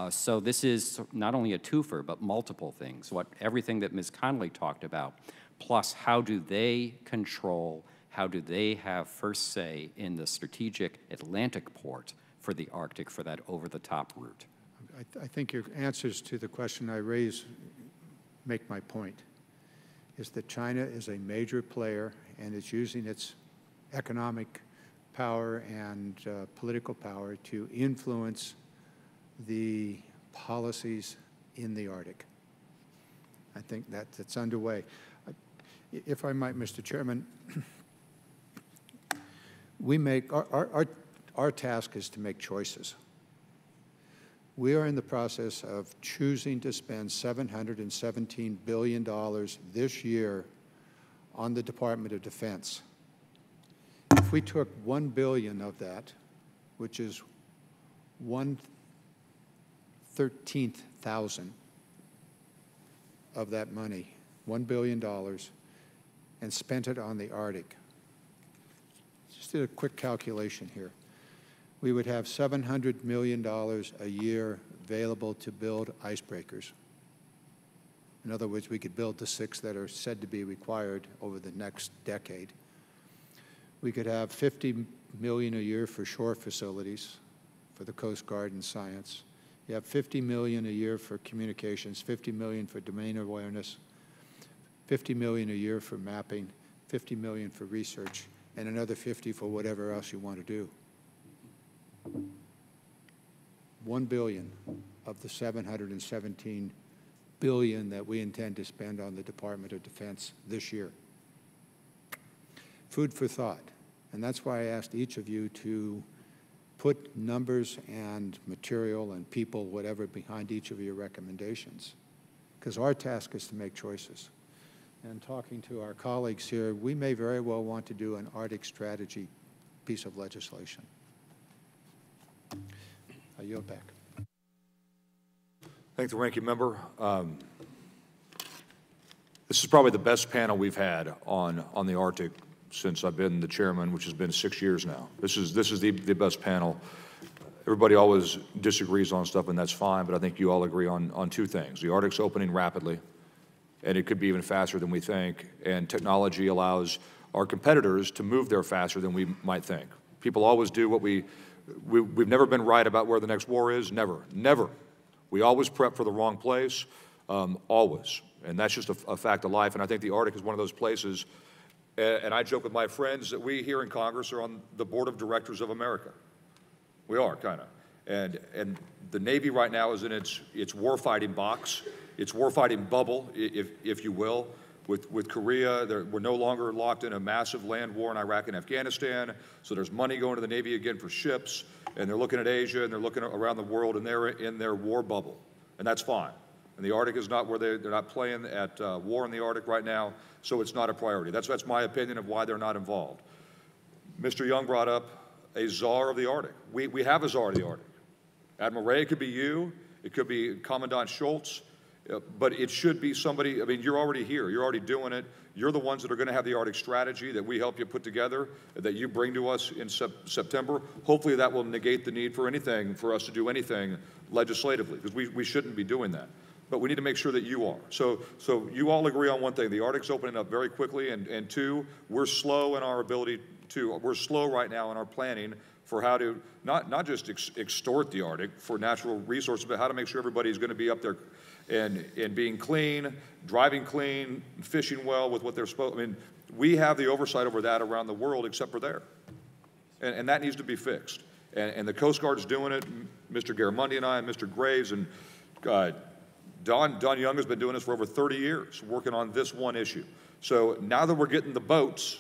So this is not only a twofer, but multiple things. Everything that Ms. Connolly talked about, plus how do they control, how do they have first say in the strategic Atlantic port for the Arctic for that over-the-top route? I think your answers to the question I raise make my point, is that China is a major player and is using its economic power and political power to influence the policies in the Arctic. I think that's underway. If I might, Mr. Chairman, we make our task is to make choices. We are in the process of choosing to spend $717 billion this year on the Department of Defense. If we took $1 billion of that, which is 1/13,000 of that money, $1 billion, and spent it on the Arctic, just did a quick calculation here, we would have $700 million a year available to build icebreakers. In other words, we could build the 6 that are said to be required over the next decade. We could have $50 million a year for shore facilities, for the Coast Guard and science. You have $50 million a year for communications, $50 million for domain awareness, $50 million a year for mapping, $50 million for research, and another 50 for whatever else you want to do. $1 billion of the $717 billion that we intend to spend on the Department of Defense this year. Food for thought. And that's why I asked each of you to put numbers and material and people, whatever, behind each of your recommendations. Because our task is to make choices. And talking to our colleagues here, we may very well want to do an Arctic strategy piece of legislation. I yield back. Thank the ranking member. This is probably the best panel we've had on the Arctic since I've been the chairman, which has been 6 years now. This is the best panel. Everybody always disagrees on stuff, and that's fine, but I think you all agree on 2 things. The Arctic's opening rapidly, and it could be even faster than we think, and technology allows our competitors to move there faster than we might think. People always do what we've never been right about where the next war is, never, never. We always prep for the wrong place, always, and that's just a fact of life, and I think the Arctic is one of those places, and I joke with my friends that we here in Congress are on the board of directors of America. We are, kind of, and the Navy right now is in its warfighting box, its warfighting bubble, if you will. With Korea, we're no longer locked in a massive land war in Iraq and Afghanistan, so there's money going to the Navy again for ships, and they're looking at Asia, and they're looking around the world, and they're in their war bubble, and that's fine. And the Arctic is not where they're not playing at war in the Arctic right now, so it's not a priority. That's my opinion of why they're not involved. Mr. Young brought up a czar of the Arctic. We have a czar of the Arctic. Admiral Ray, it could be you, it could be Commandant Schultz, but it should be somebody. I mean, you're already here. You're already doing it. You're the ones that are going to have the Arctic strategy that we help you put together, that you bring to us in September. Hopefully that will negate the need for us to do anything legislatively, because we shouldn't be doing that. But we need to make sure that you are. So you all agree on one thing. The Arctic's opening up very quickly, and 2, we're slow in our ability to, we're slow right now in our planning for how to not just extort the Arctic for natural resources, but how to make sure everybody's going to be up there and being clean, driving clean, fishing well with what they're supposed to. I mean, we have the oversight over that around the world except for there. And that needs to be fixed. And the Coast Guard is doing it. Mr. Garamendi and I and Mr. Graves and Don Young has been doing this for over 30 years, working on this one issue. So now that we're getting the boats,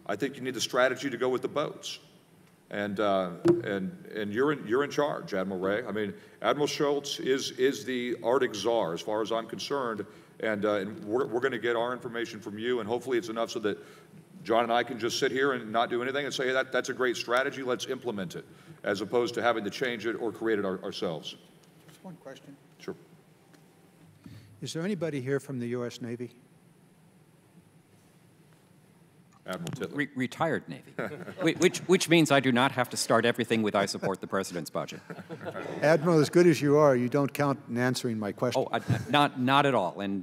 I think you need the strategy to go with the boats. And you're in charge, Admiral Ray. I mean, Admiral Schultz is the Arctic czar, as far as I'm concerned, and we're going to get our information from you, and hopefully it's enough so that John and I can just sit here and not do anything and say, hey, that's a great strategy, let's implement it, as opposed to having to change it or create it ourselves. Just one question. Sure. Is there anybody here from the U.S. Navy? Admiral Titler. Retired Navy, which means I do not have to start everything with I support the President's budget. Admiral, as good as you are, you don't count in answering my question. Oh, not at all. And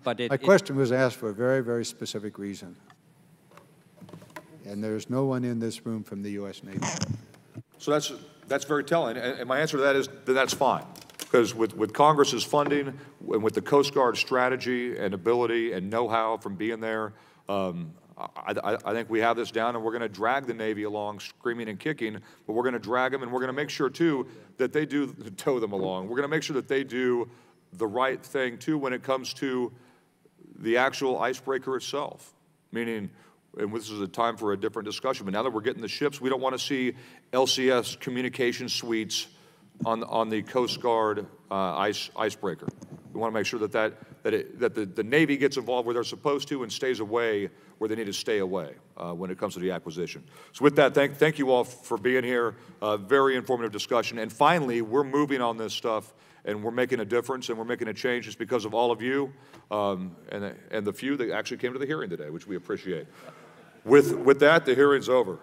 but my question was asked for a very, very specific reason. And there's no one in this room from the U.S. Navy. So that's very telling. And my answer to that is that that's fine. Because with Congress's funding and with the Coast Guard strategy and ability and know-how from being there, I think we have this down, and we're going to drag the Navy along screaming and kicking, but we're going to drag them, and we're going to make sure, too, that they do tow them along. We're going to make sure that they do the right thing, too, when it comes to the actual icebreaker itself, meaning, and this is a time for a different discussion, but now that we're getting the ships, we don't want to see LCS communication suites on the Coast Guard icebreaker. We want to make sure that the Navy gets involved where they're supposed to and stays away where they need to stay away when it comes to the acquisition. So with that, thank you all for being here. Very informative discussion. And finally, we're moving on this stuff, and we're making a difference, and we're making a change just because of all of you and the few that actually came to the hearing today, which we appreciate. With that, the hearing's over.